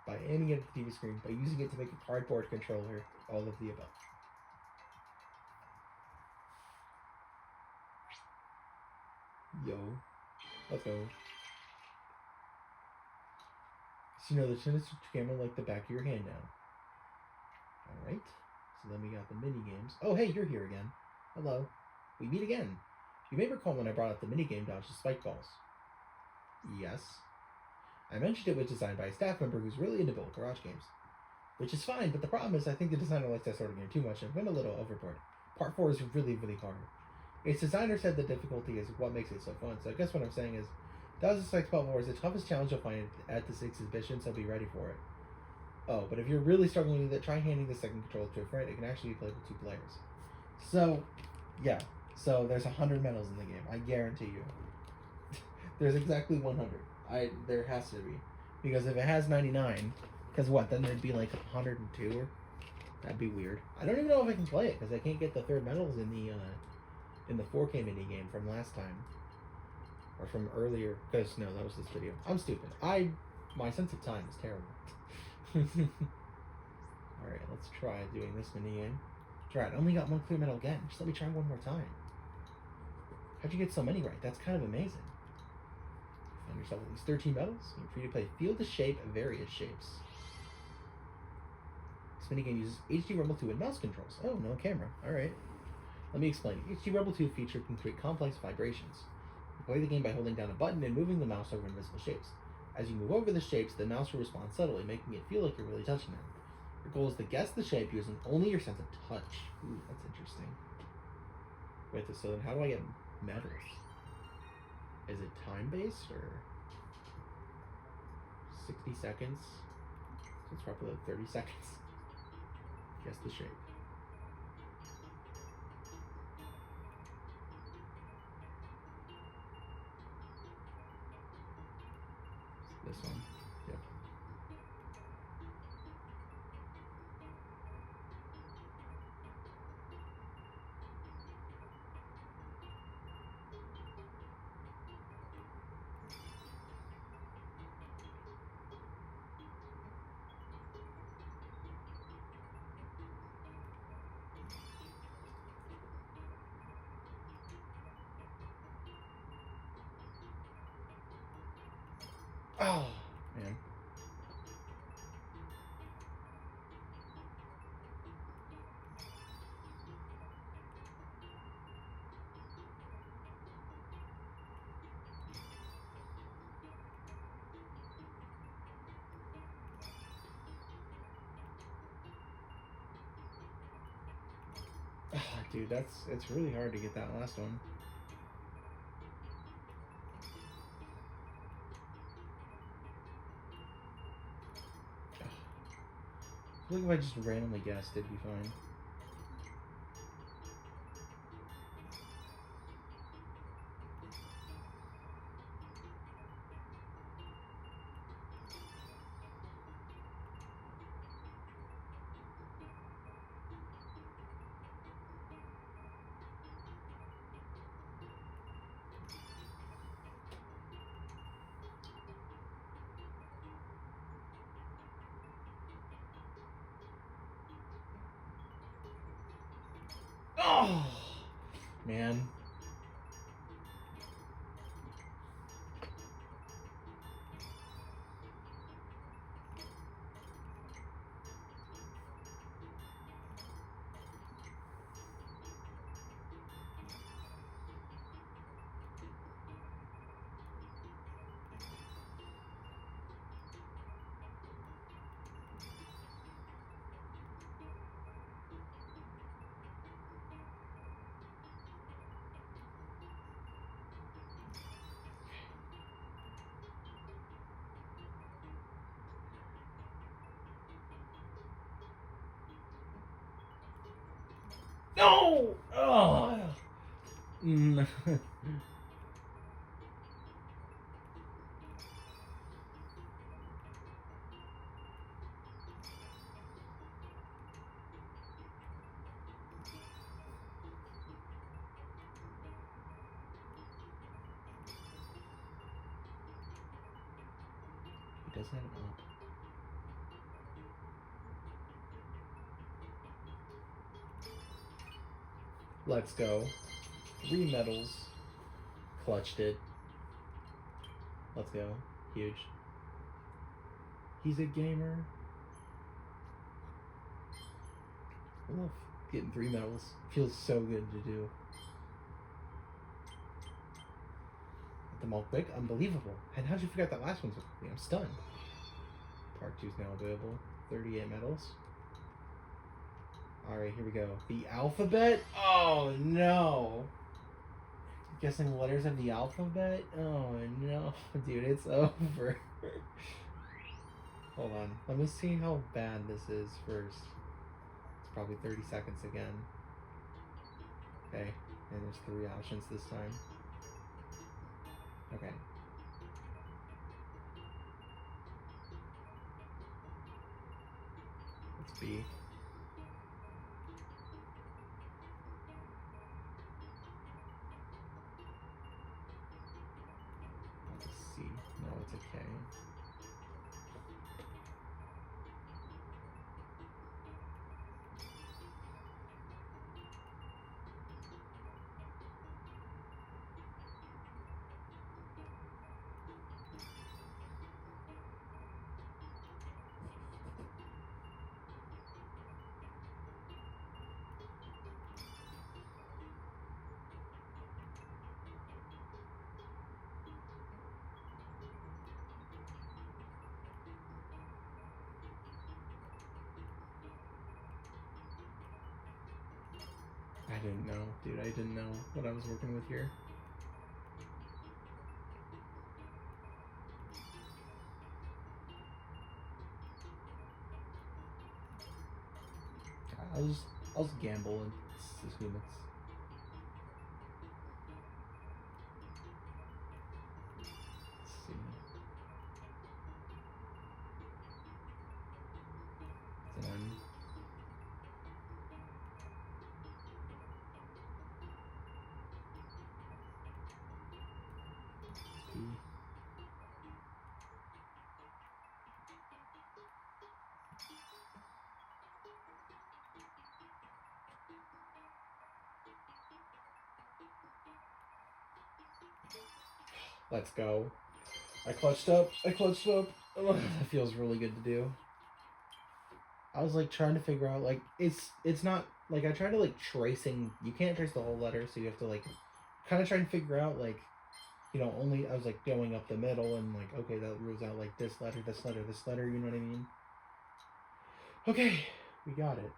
by aiming it at the TV screen, by using it to make a cardboard controller, all of the above. Yo. Let's go. So you know the Nintendo Switch camera like the back of your hand now. Alright. So then we got the mini games. Oh hey, you're here again. Hello. We meet again. You may recall when I brought up the minigame Dodge the Spike Balls. Yes. I mentioned it was designed by a staff member who's really into built garage games. Which is fine, but the problem is I think the designer likes that sort of game too much and went a little overboard. Part 4 is really, really hard. Its designer said the difficulty is what makes it so fun, so I guess what I'm saying is Dodge the Spike Ball is the toughest challenge you'll find at this exhibition, so be ready for it. Oh, but if you're really struggling with it, try handing the second controller to a friend. It can actually be played with 2 players. So, yeah. So there's 100 medals in the game. I guarantee you. There's exactly 100. There has to be, because if it has 99, because what? Then there'd be like 102. That'd be weird. I don't even know if I can play it because I can't get the third medals in the 4K mini game from last time, or from earlier. Because no, that was this video. I'm stupid. My sense of time is terrible. All right, let's try doing this mini game. Try it. I only got 1 clear medal again. Just let me try one more time. How'd you get so many right? That's kind of amazing. Find yourself at least 13 medals. You're free to play Field to Shape various shapes. This minigame uses HD Rumble 2 and mouse controls. Oh, no camera. Alright. Let me explain. HD Rumble 2 feature can create complex vibrations. You play the game by holding down a button and moving the mouse over invisible shapes. As you move over the shapes, the mouse will respond subtly, making it feel like you're really touching them. Your goal is to guess the shape using only your sense of touch. Ooh, that's interesting. Wait, so then how do I get medals? Is it time-based, or 60 seconds? So it's probably like 30 seconds. Guess the shape. This one. Yep. Oh, man. Oh, dude, it's really hard to get that last one. I feel like if I just randomly guessed, it'd be fine. Man. No! Oh! Mm. He does have an up. Let's go. 3 medals. Clutched it. Let's go. Huge. He's a gamer. I love getting 3 medals. Feels so good to do. Get them all quick. Unbelievable. And how'd you figure out that last one so quickly? I'm stunned. Part 2 is now available. 38 medals. Alright, here we go. The alphabet? Oh no! Guessing letters of the alphabet? Oh no, dude, it's over. Hold on, let me see how bad this is first. It's probably 30 seconds again. Okay, and there's 3 options this time. Okay. It's B. That's a C. No, it's a K. I didn't know, dude. I didn't know what I was working with here. I'll just gamble and assume it's. Let's see. It's an M. P. Let's go. I clutched up. I clutched up. Ugh, that feels really good to do. I was like trying to figure out like it's not like I tried to like tracing. You can't trace the whole letter, so you have to like kind of try and figure out like only I was like going up the middle and like okay that rules out like this letter, this letter, this letter. You know what I mean? Okay, we got it.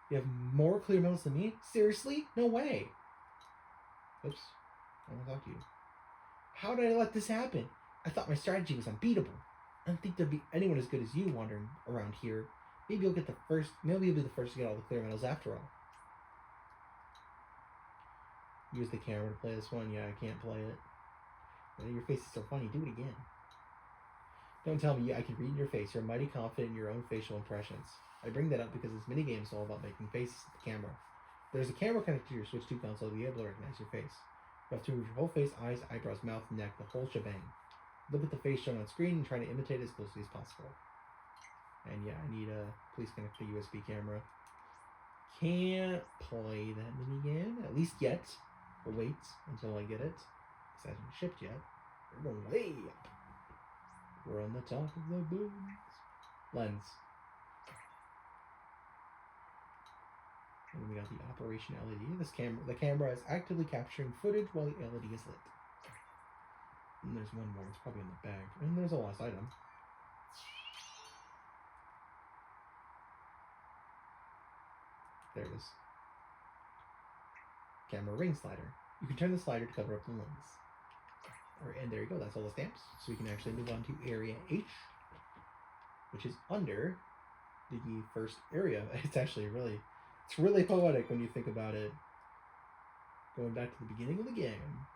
You have more clear medals than me? Seriously? No way. Oops. I want to talk to you. How did I let this happen? I thought my strategy was unbeatable. I don't think there'd be anyone as good as you wandering around here. Maybe you'll get the first. Maybe you'll be the first to get all the clear medals after all. Use the camera to play this one. Yeah, I can't play it. Your face is so funny. Do it again. Don't tell me I can read in your face. You're mighty confident in your own facial impressions. I bring that up because this minigame is all about making faces to the camera. There's a camera connected to your Switch 2 console to be able to recognize your face. You have to move your whole face, eyes, eyebrows, mouth, neck, the whole shebang. Look at the face shown on screen and try to imitate it as closely as possible. And yeah, I need please connect the USB camera. Can't play that minigame, at least yet. But wait until I get it. Because it hasn't shipped yet. We're going way up. We're on the top of the boons. Lens. And we got the Operation LED. The camera is actively capturing footage while the LED is lit. And there's one more. It's probably in the bag. And there's a last item. There it is. Camera ring slider. You can turn the slider to cover up the lens. And there you go. That's all the stamps. So we can actually move on to Area H, which is under the first area. It's actually really poetic when you think about it. Going back to the beginning of the game.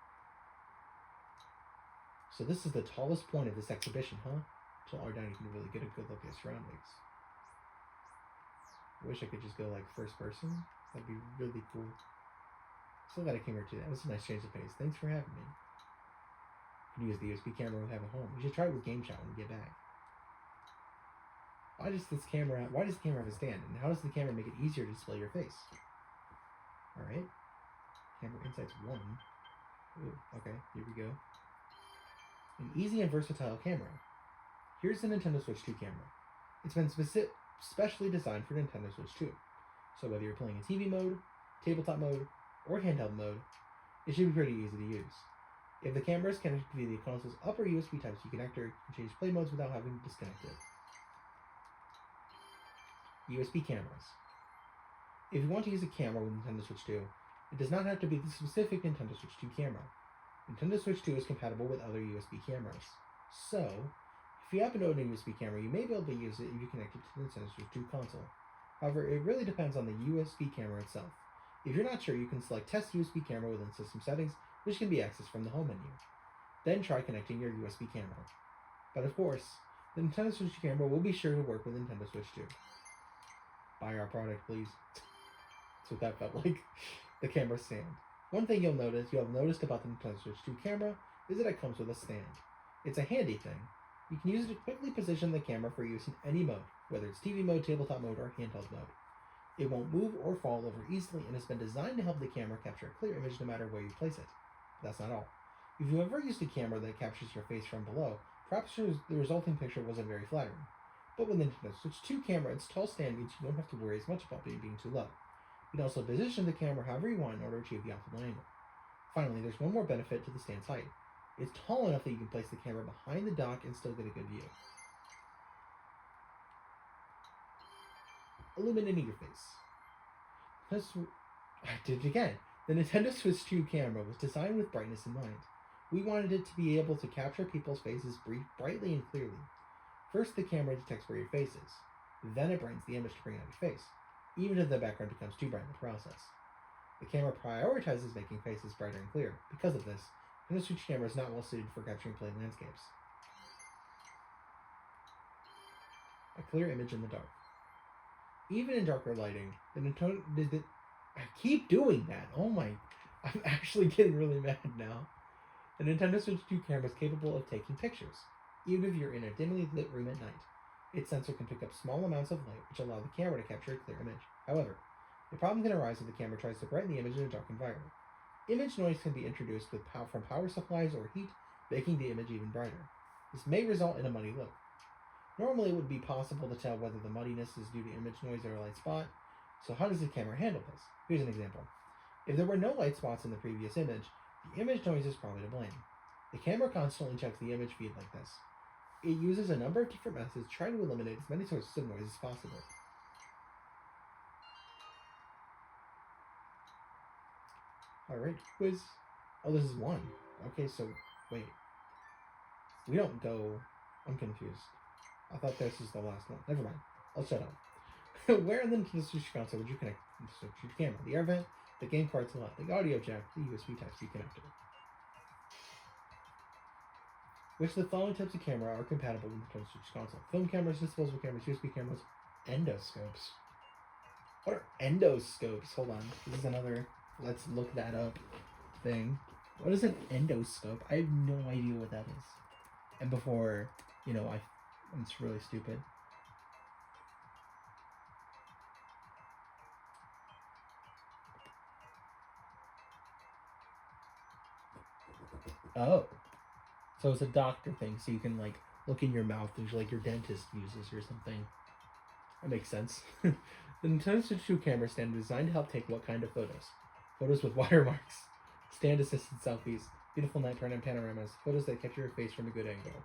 So this is the tallest point of this exhibition, huh? Till R down, you can really get a good look at surroundings. I wish I could just go like first person. That'd be really cool. So glad I came here today. That was a nice change of pace. Thanks for having me. You can use the USB camera we have at home. We should try it with Game Chat when we get back. Why does the camera have a stand? And how does the camera make it easier to display your face? Alright. Camera Insights 1. Ooh, okay, here we go. An easy and versatile camera. Here's the Nintendo Switch 2 camera. It's been specially designed for Nintendo Switch 2. So whether you're playing in TV mode, tabletop mode, or handheld mode, it should be pretty easy to use. If the camera is connected via the console's upper USB Type-C connector, you can change play modes without having to disconnect it. USB cameras. If you want to use a camera with Nintendo Switch 2, it does not have to be the specific Nintendo Switch 2 camera. Nintendo Switch 2 is compatible with other USB cameras. So, if you happen to own a USB camera, you may be able to use it if you connect it to the Nintendo Switch 2 console. However, it really depends on the USB camera itself. If you're not sure, you can select Test USB Camera within System Settings, which can be accessed from the Home menu. Then try connecting your USB camera. But of course, the Nintendo Switch 2 camera will be sure to work with Nintendo Switch 2. Buy our product, please. That's what that felt like. The camera stand. One thing you'll have noticed about the Nintendo Switch 2 camera is that it comes with a stand. It's a handy thing. You can use it to quickly position the camera for use in any mode, whether it's TV mode, tabletop mode, or handheld mode. It won't move or fall over easily and has been designed to help the camera capture a clear image no matter where you place it. But that's not all. If you've ever used a camera that captures your face from below, perhaps the resulting picture wasn't very flattering. But with the Nintendo Switch 2 camera, its tall stand means you don't have to worry as much about being too low. You can also position the camera however you want in order to achieve the optimal angle. Finally, there's one more benefit to the stand's height. It's tall enough that you can place the camera behind the dock and still get a good view. Illuminating your face. I did it again. The Nintendo Switch 2 camera was designed with brightness in mind. We wanted it to be able to capture people's faces brightly and clearly. First, the camera detects where your face is. Then it brightens the image to bring out your face, even if the background becomes too bright in the process. The camera prioritizes making faces brighter and clearer. Because of this, the Nintendo Switch camera is not well suited for capturing plain landscapes. A clear image in the dark. Even in darker lighting, I keep doing that. Oh my, I'm actually getting really mad now. The Nintendo Switch 2 camera is capable of taking pictures, even if you're in a dimly lit room at night. Its sensor can pick up small amounts of light, which allow the camera to capture a clear image. However, a problem can arise if the camera tries to brighten the image in a dark environment. Image noise can be introduced from power supplies or heat, making the image even brighter. This may result in a muddy look. Normally, it would be possible to tell whether the muddiness is due to image noise or a light spot. So how does the camera handle this? Here's an example. If there were no light spots in the previous image, the image noise is probably to blame. The camera constantly checks the image feed like this. It uses a number of different methods to try to eliminate as many sources of noise as possible. Alright, quiz. Oh, this is 1. Okay, so, wait. We don't go... I'm confused. I thought this was the last one. Never mind. I'll shut up. Where in the Nintendo Switch console would you connect the Switch camera? The air vent, the game card slot, the audio jack, the USB Type-C connector. Which of the following types of camera are compatible with the Nintendo Switch console? Film cameras, disposable cameras, USB cameras, endoscopes. What are endoscopes? Hold on. This is another let's look that up thing. What is an endoscope? I have no idea what that is. And before, it's really stupid. Oh. So it's a doctor thing, so you can like look in your mouth and like your dentist uses or something. That makes sense. The Nintendo Switch 2 camera stand is designed to help take what kind of photos? Photos with watermarks, stand assisted selfies, beautiful nighttime and panoramas, photos that capture your face from a good angle.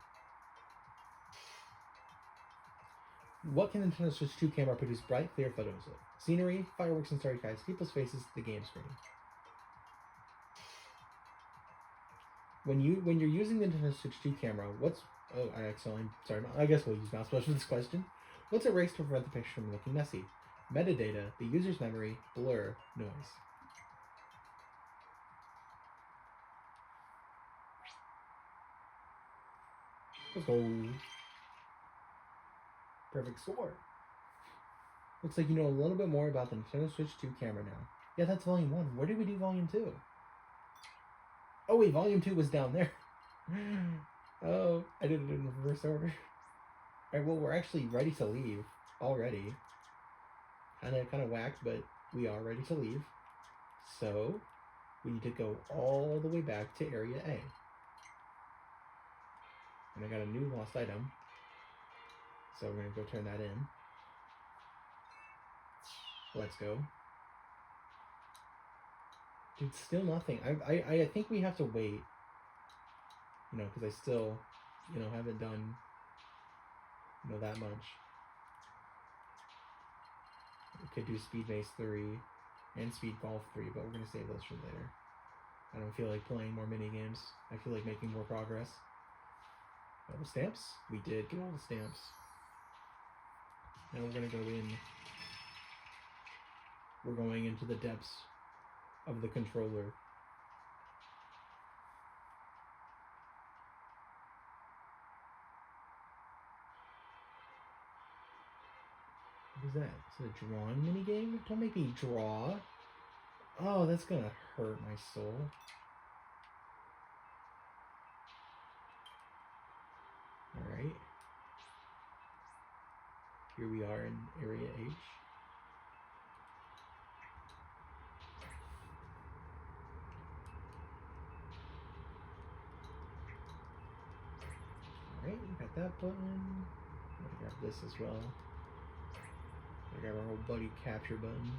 What can the Nintendo Switch 2 camera produce bright, clear photos of? Scenery, fireworks and starry skies, people's faces, the game screen. When you're using the Nintendo Switch 2 camera, what's I guess we'll use mouse push for this question. What's erased to prevent the picture from looking messy? Metadata, the user's memory, blur, noise. Let's go. Perfect score. Looks like you know a little bit more about the Nintendo Switch 2 camera now. Yeah, that's Volume 1. Where did we do Volume 2? Oh wait, Volume 2 was down there. Oh, I did it in reverse order. Alright, well, we're actually ready to leave already. Kind of whacked, but we are ready to leave. So, we need to go all the way back to Area A. And I got a new lost item. So we're going to go turn that in. Let's go. Dude, still nothing. I think we have to wait. You know, because I still, you know, haven't done, you know, that much. We could do Speed Maze 3 and Speed Golf 3, but we're going to save those for later. I don't feel like playing more mini games. I feel like making more progress. All the stamps? We did get all the stamps. Now we're going to go in. We're going into the depths of the controller. What is that? Is it a drawing minigame? Don't make me draw. Oh, that's gonna hurt my soul. Alright. Here we are in Area H. Alright, we got that button. I'm gonna grab this as well. We got our whole buddy capture button.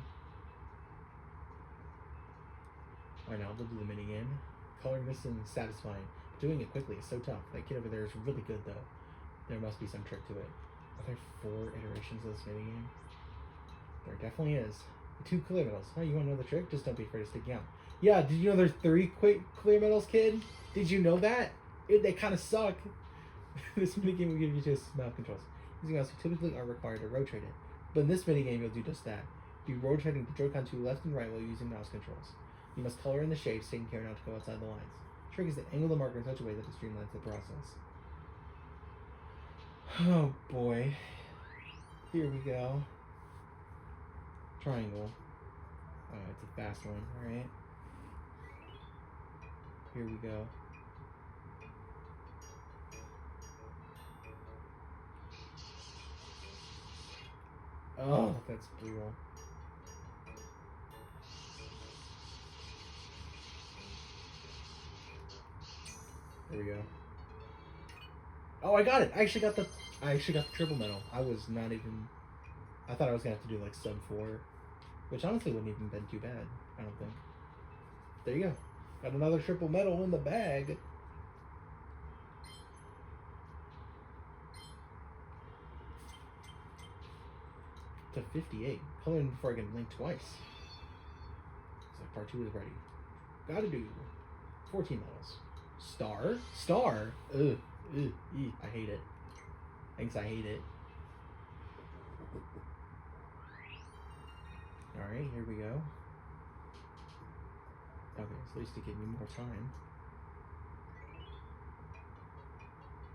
Alright, now we'll do the minigame. Coloring this is satisfying. Doing it quickly is so tough. That kid over there is really good though. There must be some trick to it. Are there 4 iterations of this minigame? There definitely is. 2 clear medals. Oh, you want to know the trick? Just don't be afraid of sticking out. Yeah, did you know there's 3 clear medals, kid? Did you know that? They kind of suck. This minigame will give you just mouse controls. Using mouse, you typically are required to rotate it. But in this minigame, you'll do just that. Be rotating the Joy-Con to left and right while using mouse controls. You must color in the shapes, taking care not to go outside the lines. The trick is to angle the marker in such a way that it streamlines the process. Oh boy. Here we go. Triangle. Oh, it's a fast one, alright. Here we go. Oh, that's brutal. There we go. Oh, I got it! I actually got the triple medal. I was not even... I thought I was gonna have to do like sub 4. Which honestly wouldn't even been too bad, I don't think. There you go. Got another triple medal in the bag. To 58. Coloring before I get linked twice. So part 2 is ready. Gotta do 14 medals. Star? Star? Ugh. Ugh. Eek. I hate it. Thanks, I hate it. Alright, here we go. Okay, so at least to give me more time.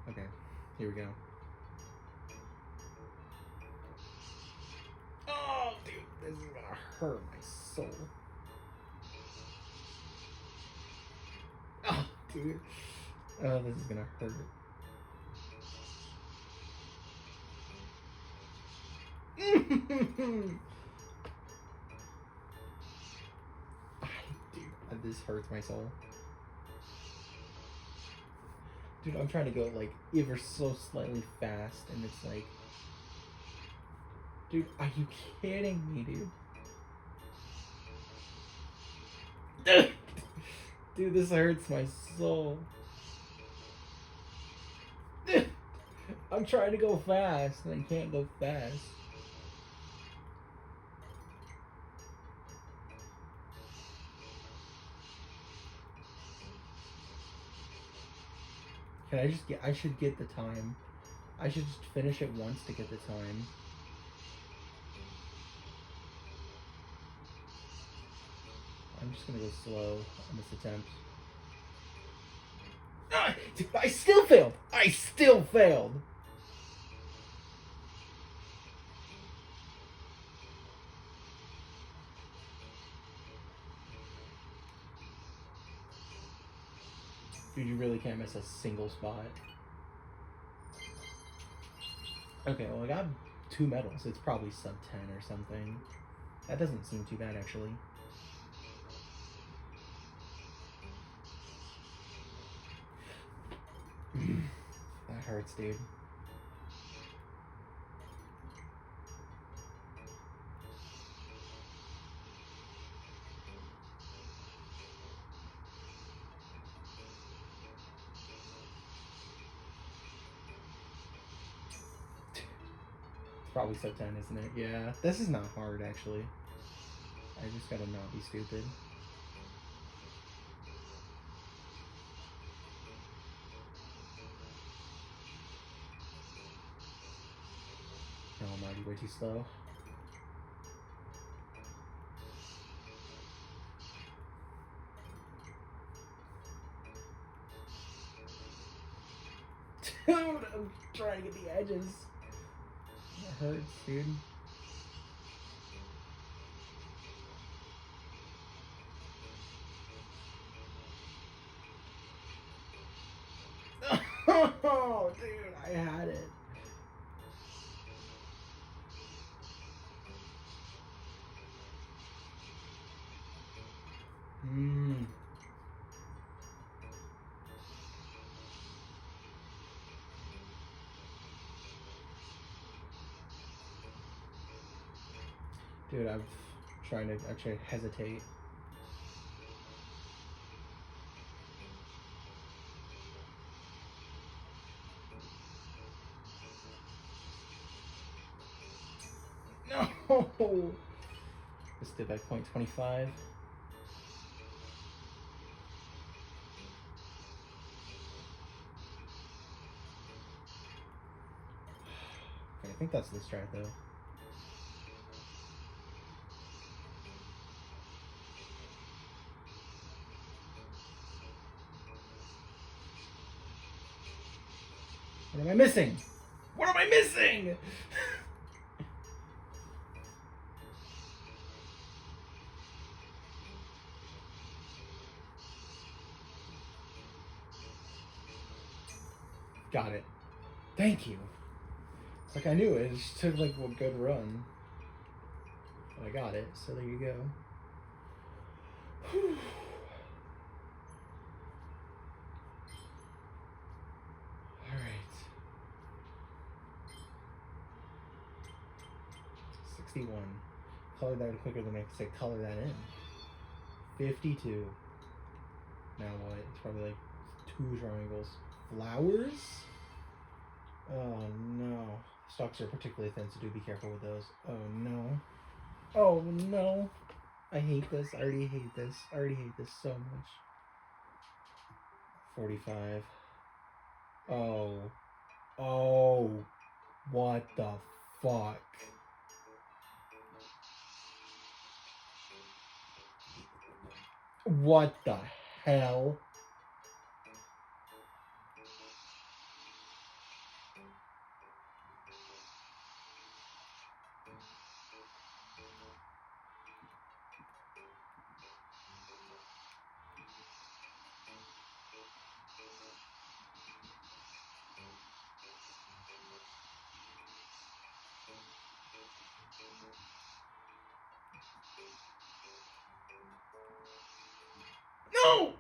Okay, here we go. Oh, dude, this is gonna hurt my soul. Oh, dude. Oh, this is gonna hurt. Dude, this hurts my soul. Dude, I'm trying to go like ever so slightly fast, and it's like, dude, are you kidding me, dude? Dude, this hurts my soul. I'm trying to go fast, and I can't go fast. Can I just get? I should get the time. I should just finish it once to get the time. I'm just gonna go slow on this attempt. Ah, I still failed! I still failed! Dude, you really can't miss a single spot. Okay, well I got 2 medals. It's probably sub 10 or something. That doesn't seem too bad, actually. That hurts, dude. It's probably sub 10, isn't it? Yeah, this is not hard, actually. I just gotta not be stupid. No, I'm already way too slow. Dude, I'm trying to get the edges. It hurts, dude. Oh, dude, I had it. Dude, I'm trying to actually hesitate. No! Just did by 0.25. Okay, I think that's the strat though. What am I missing? What am I missing? Got it. Thank you. It's like I knew it. It just took like a good run. But I got it, so there you go. Whew. Alright. 61. Color that quicker than I can say color that in. 52. Now what? It's probably like 2 triangles. Flowers? Oh no. Stalks are particularly thin, so do be careful with those. Oh no. Oh no. I hate this. I already hate this. I already hate this so much. 45. Oh. Oh. What the fuck? What the hell? No!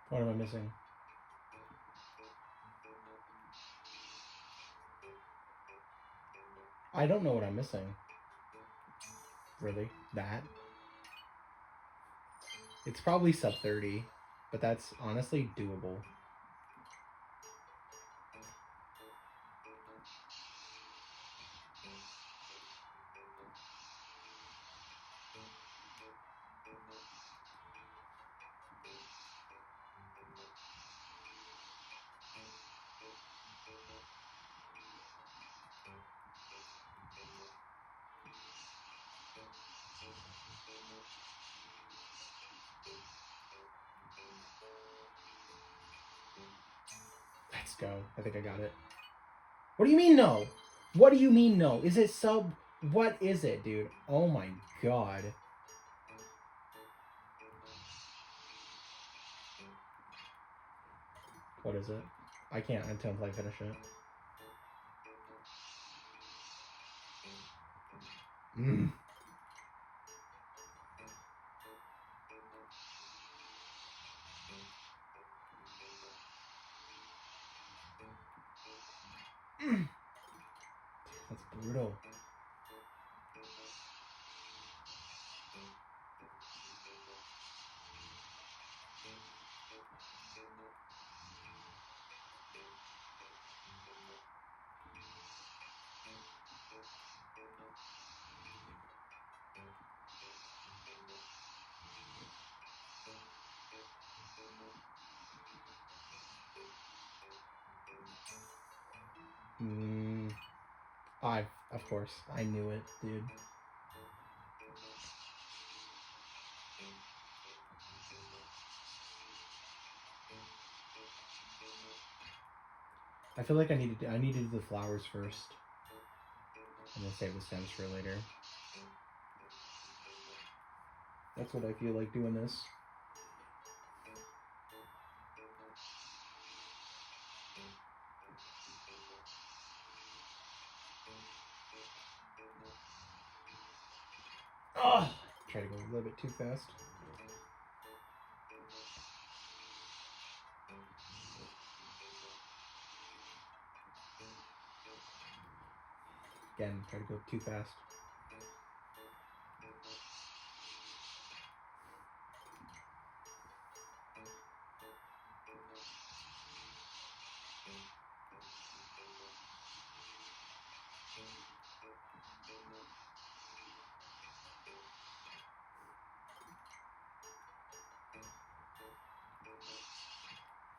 What am I missing? I don't know what I'm missing. Really? That? It's probably sub 30, but that's honestly doable. Let's go. I think I got it. What do you mean no? What do you mean no? Is it sub? What is it, dude? Oh my god. What is it? I can't until I finish it. Mm. That's brutal. Of course, I knew it, dude. I feel like I need to do the flowers first. I'm gonna save the stems for later. That's what I feel like doing this. Oh, try to go a little bit too fast. Again, try to go too fast.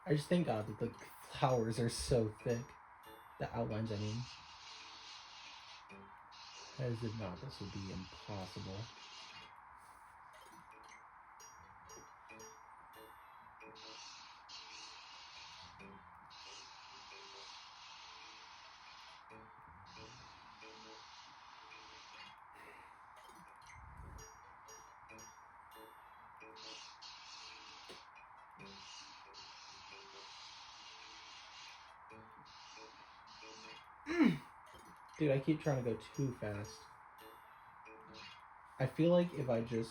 I just think that the flowers are so thick. The outlines, I mean. As if not, this would be impossible. Dude, I keep trying to go too fast. I feel like if I just...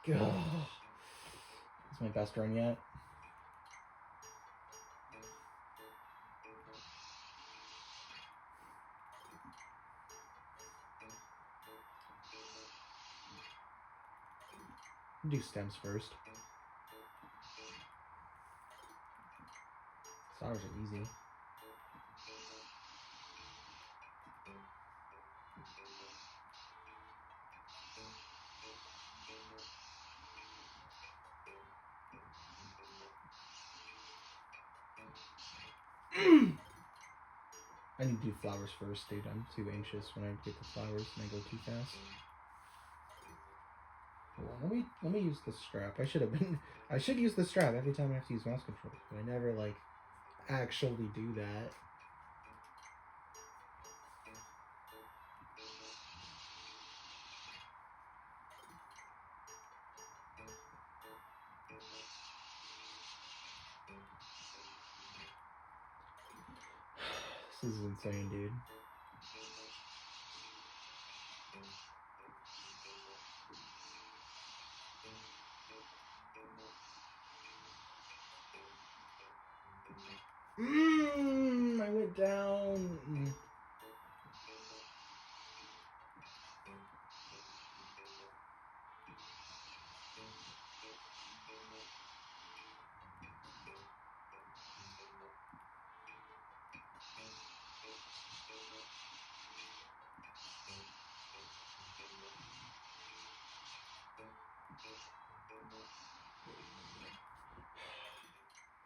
God. It's my best run yet. Do stems first. Flowers are easy. I need to do flowers first, dude. I'm too anxious when I get the flowers and I go too fast. Hold on, let me use the strap. I should use the strap every time I have to use mouse controls, but I never like actually do that. This is insane, dude. I went down.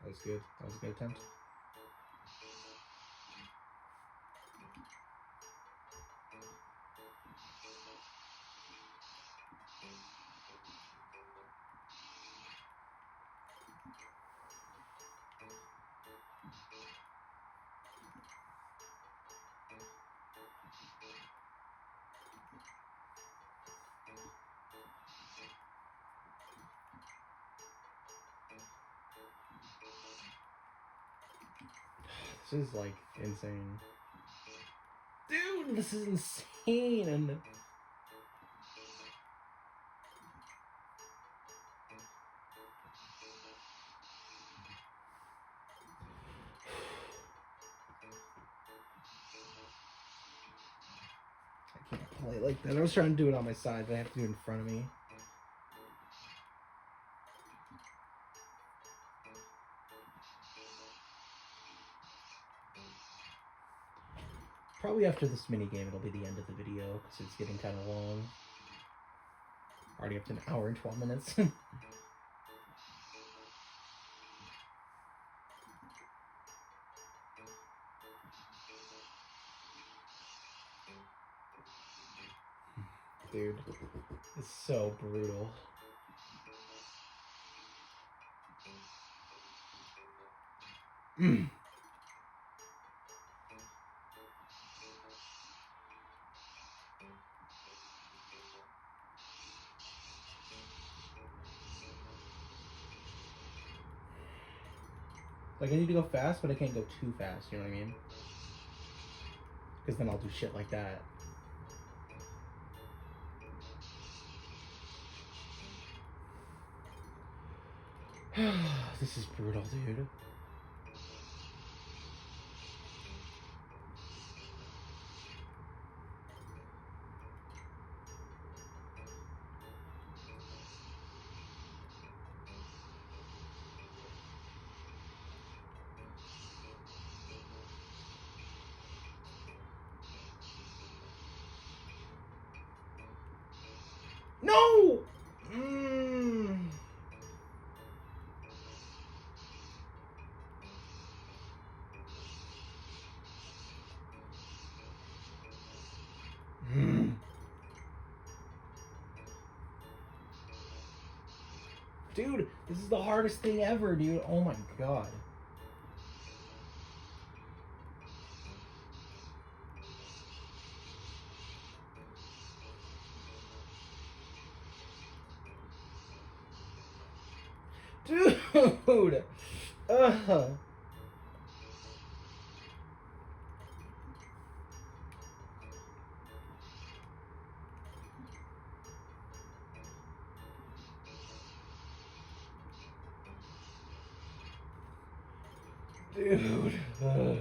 That was good. That was a good attempt. This is like insane. Dude, this is insane. And I can't play like that. I was trying to do it on my side, but I have to do it in front of me. Probably after this mini game, it'll be the end of the video because it's getting kind of long. Already up to an hour and 12 minutes. Dude, it's so brutal. Like, I need to go fast, but I can't go too fast, you know what I mean? Because then I'll do shit like that. This is brutal, dude. No! Dude, this is the hardest thing ever, dude. Oh my god. Dude! Ugh. Dude. Ugh.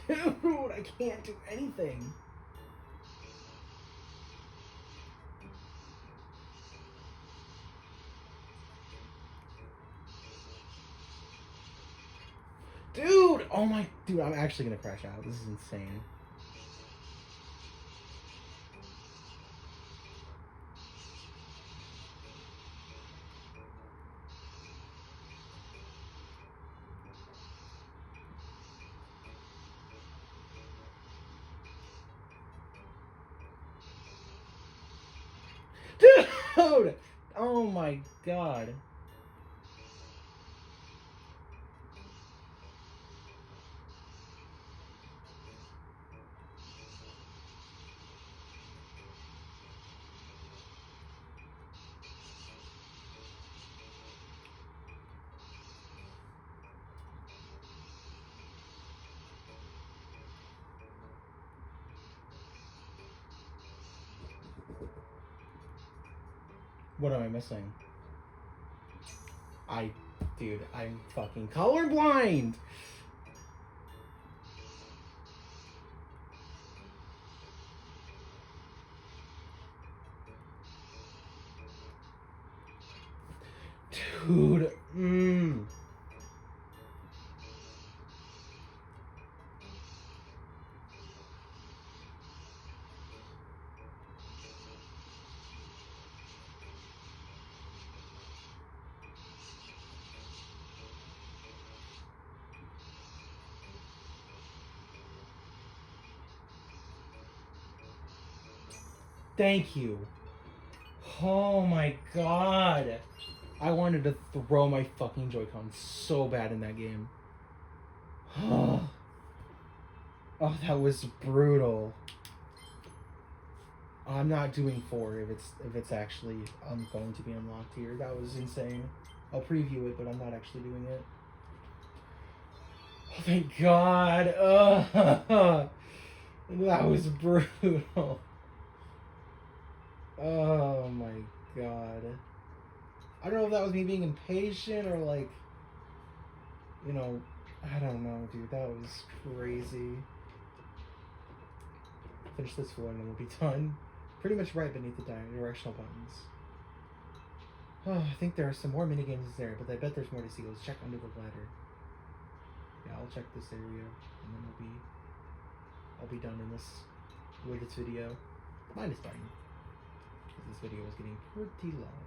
Dude, I can't do anything. Dude! Oh my... Dude, I'm actually gonna crash out. This is insane. Dude! Oh my god. What am I missing? Dude, I'm fucking colorblind! Dude, Thank you. Oh my god. I wanted to throw my fucking Joy-Con so bad in that game. Oh, that was brutal. I'm not doing 4 if it's actually going to be unlocked here. That was insane. I'll preview it, but I'm not actually doing it. Oh, thank God. That was brutal. Oh my God. I don't know if that was me being impatient or like, you know, I don't know, dude. That was crazy. Finish this floor and then we'll be done. Pretty much right beneath the directional buttons. Oh, I think there are some more minigames there, but I bet there's more to see. Let's check under the ladder. Yeah, I'll check this area, and then I'll be done in this with this video. Mine is done, because this video is getting pretty long.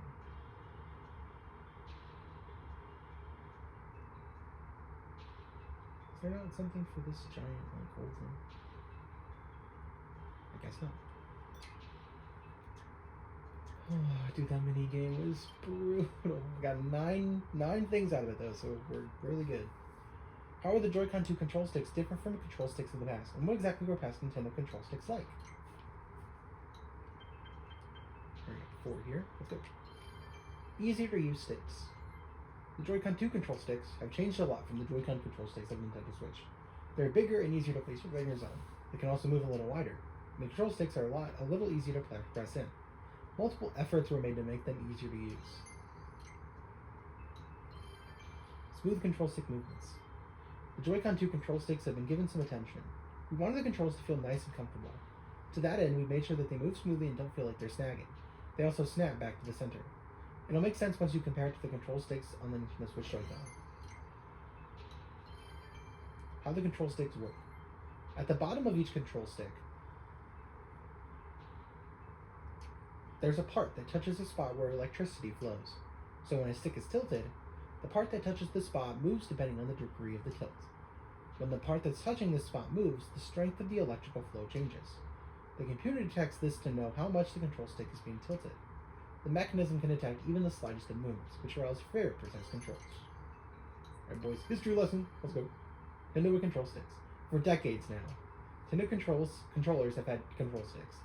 Is there not something for this giant like gold thing? I guess not. Oh, dude, that mini game was brutal. I got nine things out of it though, so we're really good. How are the Joy-Con 2 control sticks different from the control sticks of the past? And what exactly were past Nintendo control sticks like? Alright, 4 here. Let's go. Easier to use sticks. The Joy-Con 2 control sticks have changed a lot from the Joy-Con control sticks of Nintendo Switch. They're bigger and easier to place your fingers on. They can also move a little wider. The control sticks are a little easier to press in. Multiple efforts were made to make them easier to use. Smooth control stick movements. The Joy-Con 2 control sticks have been given some attention. We wanted the controls to feel nice and comfortable. To that end, we made sure that they move smoothly and don't feel like they're snagging. They also snap back to the center. It'll make sense once you compare it to the control sticks on the Nintendo Switch Joy-Con. How the control sticks work. At the bottom of each control stick, there's a part that touches a spot where electricity flows. So when a stick is tilted, the part that touches the spot moves depending on the degree of the tilt. When the part that's touching this spot moves, the strength of the electrical flow changes. The computer detects this to know how much the control stick is being tilted. The mechanism can detect even the slightest of movements, which allows very precise controls. Alright boys, history lesson, let's go. Nintendo control sticks. For decades now, Nintendo controllers have had control sticks.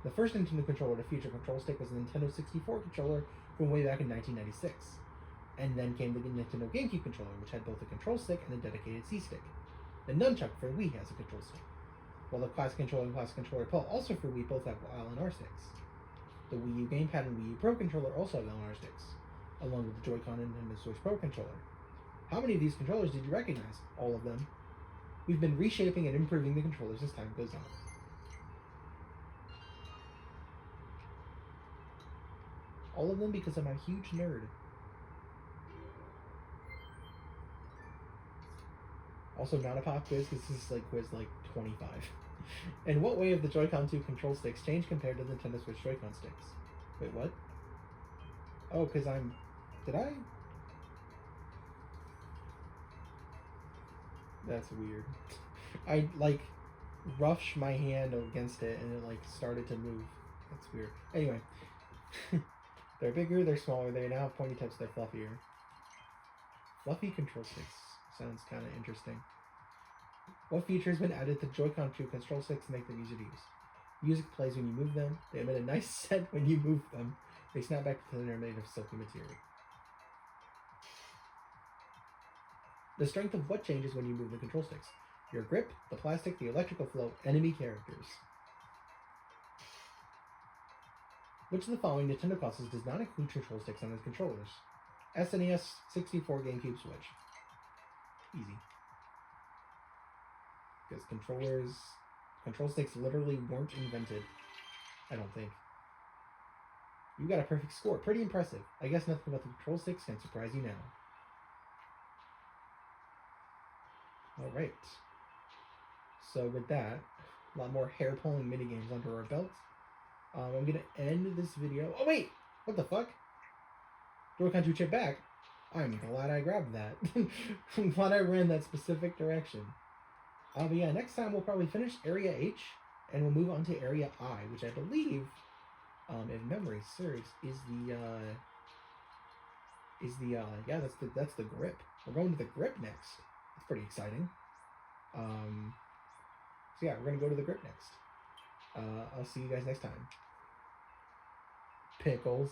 The first Nintendo controller to feature control stick was the Nintendo 64 controller from way back in 1996. And then came the Nintendo GameCube controller, which had both a control stick and a dedicated C-stick. The Nunchuck for Wii has a control stick, while the Classic Controller and Classic Controller Pro, also for Wii, both have LNR sticks. The Wii U Gamepad and Wii U Pro controller also have LNR sticks, along with the Joy-Con and Nintendo Switch Pro controller. How many of these controllers did you recognize? All of them. We've been reshaping and improving the controllers as time goes on. All of them because I'm a huge nerd. Also, not a pop quiz, because this is like quiz like 25. In what way have the Joy-Con 2 control sticks changed compared to the Nintendo Switch Joy-Con sticks? Wait, what? Oh, because did I? That's weird. I, like, rushed my hand against it and it, like, started to move. That's weird. Anyway. They're bigger, they're smaller, they now have pointy tips, they're fluffier. Fluffy control sticks. Sounds kind of interesting. What feature has been added to Joy-Con 2 control sticks to make them easy to use? Music plays when you move them. They emit a nice scent when you move them. They snap back to thin air made of silky material. The strength of what changes when you move the control sticks? Your grip, the plastic, the electrical flow, enemy characters. Which of the following Nintendo consoles does not include control sticks on its controllers? SNES, 64, GameCube, Switch. Easy. Because control sticks literally weren't invented. I don't think. You got a perfect score. Pretty impressive. I guess nothing about the control sticks can surprise you now. Alright. So with that, a lot more hair-pulling minigames under our belt. I'm going to end this video. Oh, wait! What the fuck? Dokkan 2 chip back? I'm glad I grabbed that. I'm glad I ran that specific direction. But yeah, next time we'll probably finish Area H, and we'll move on to Area I, which I believe, if memory serves, is yeah, that's the grip. We're going to the grip next. It's pretty exciting. So yeah, we're gonna go to the grip next. I'll see you guys next time. Pickles.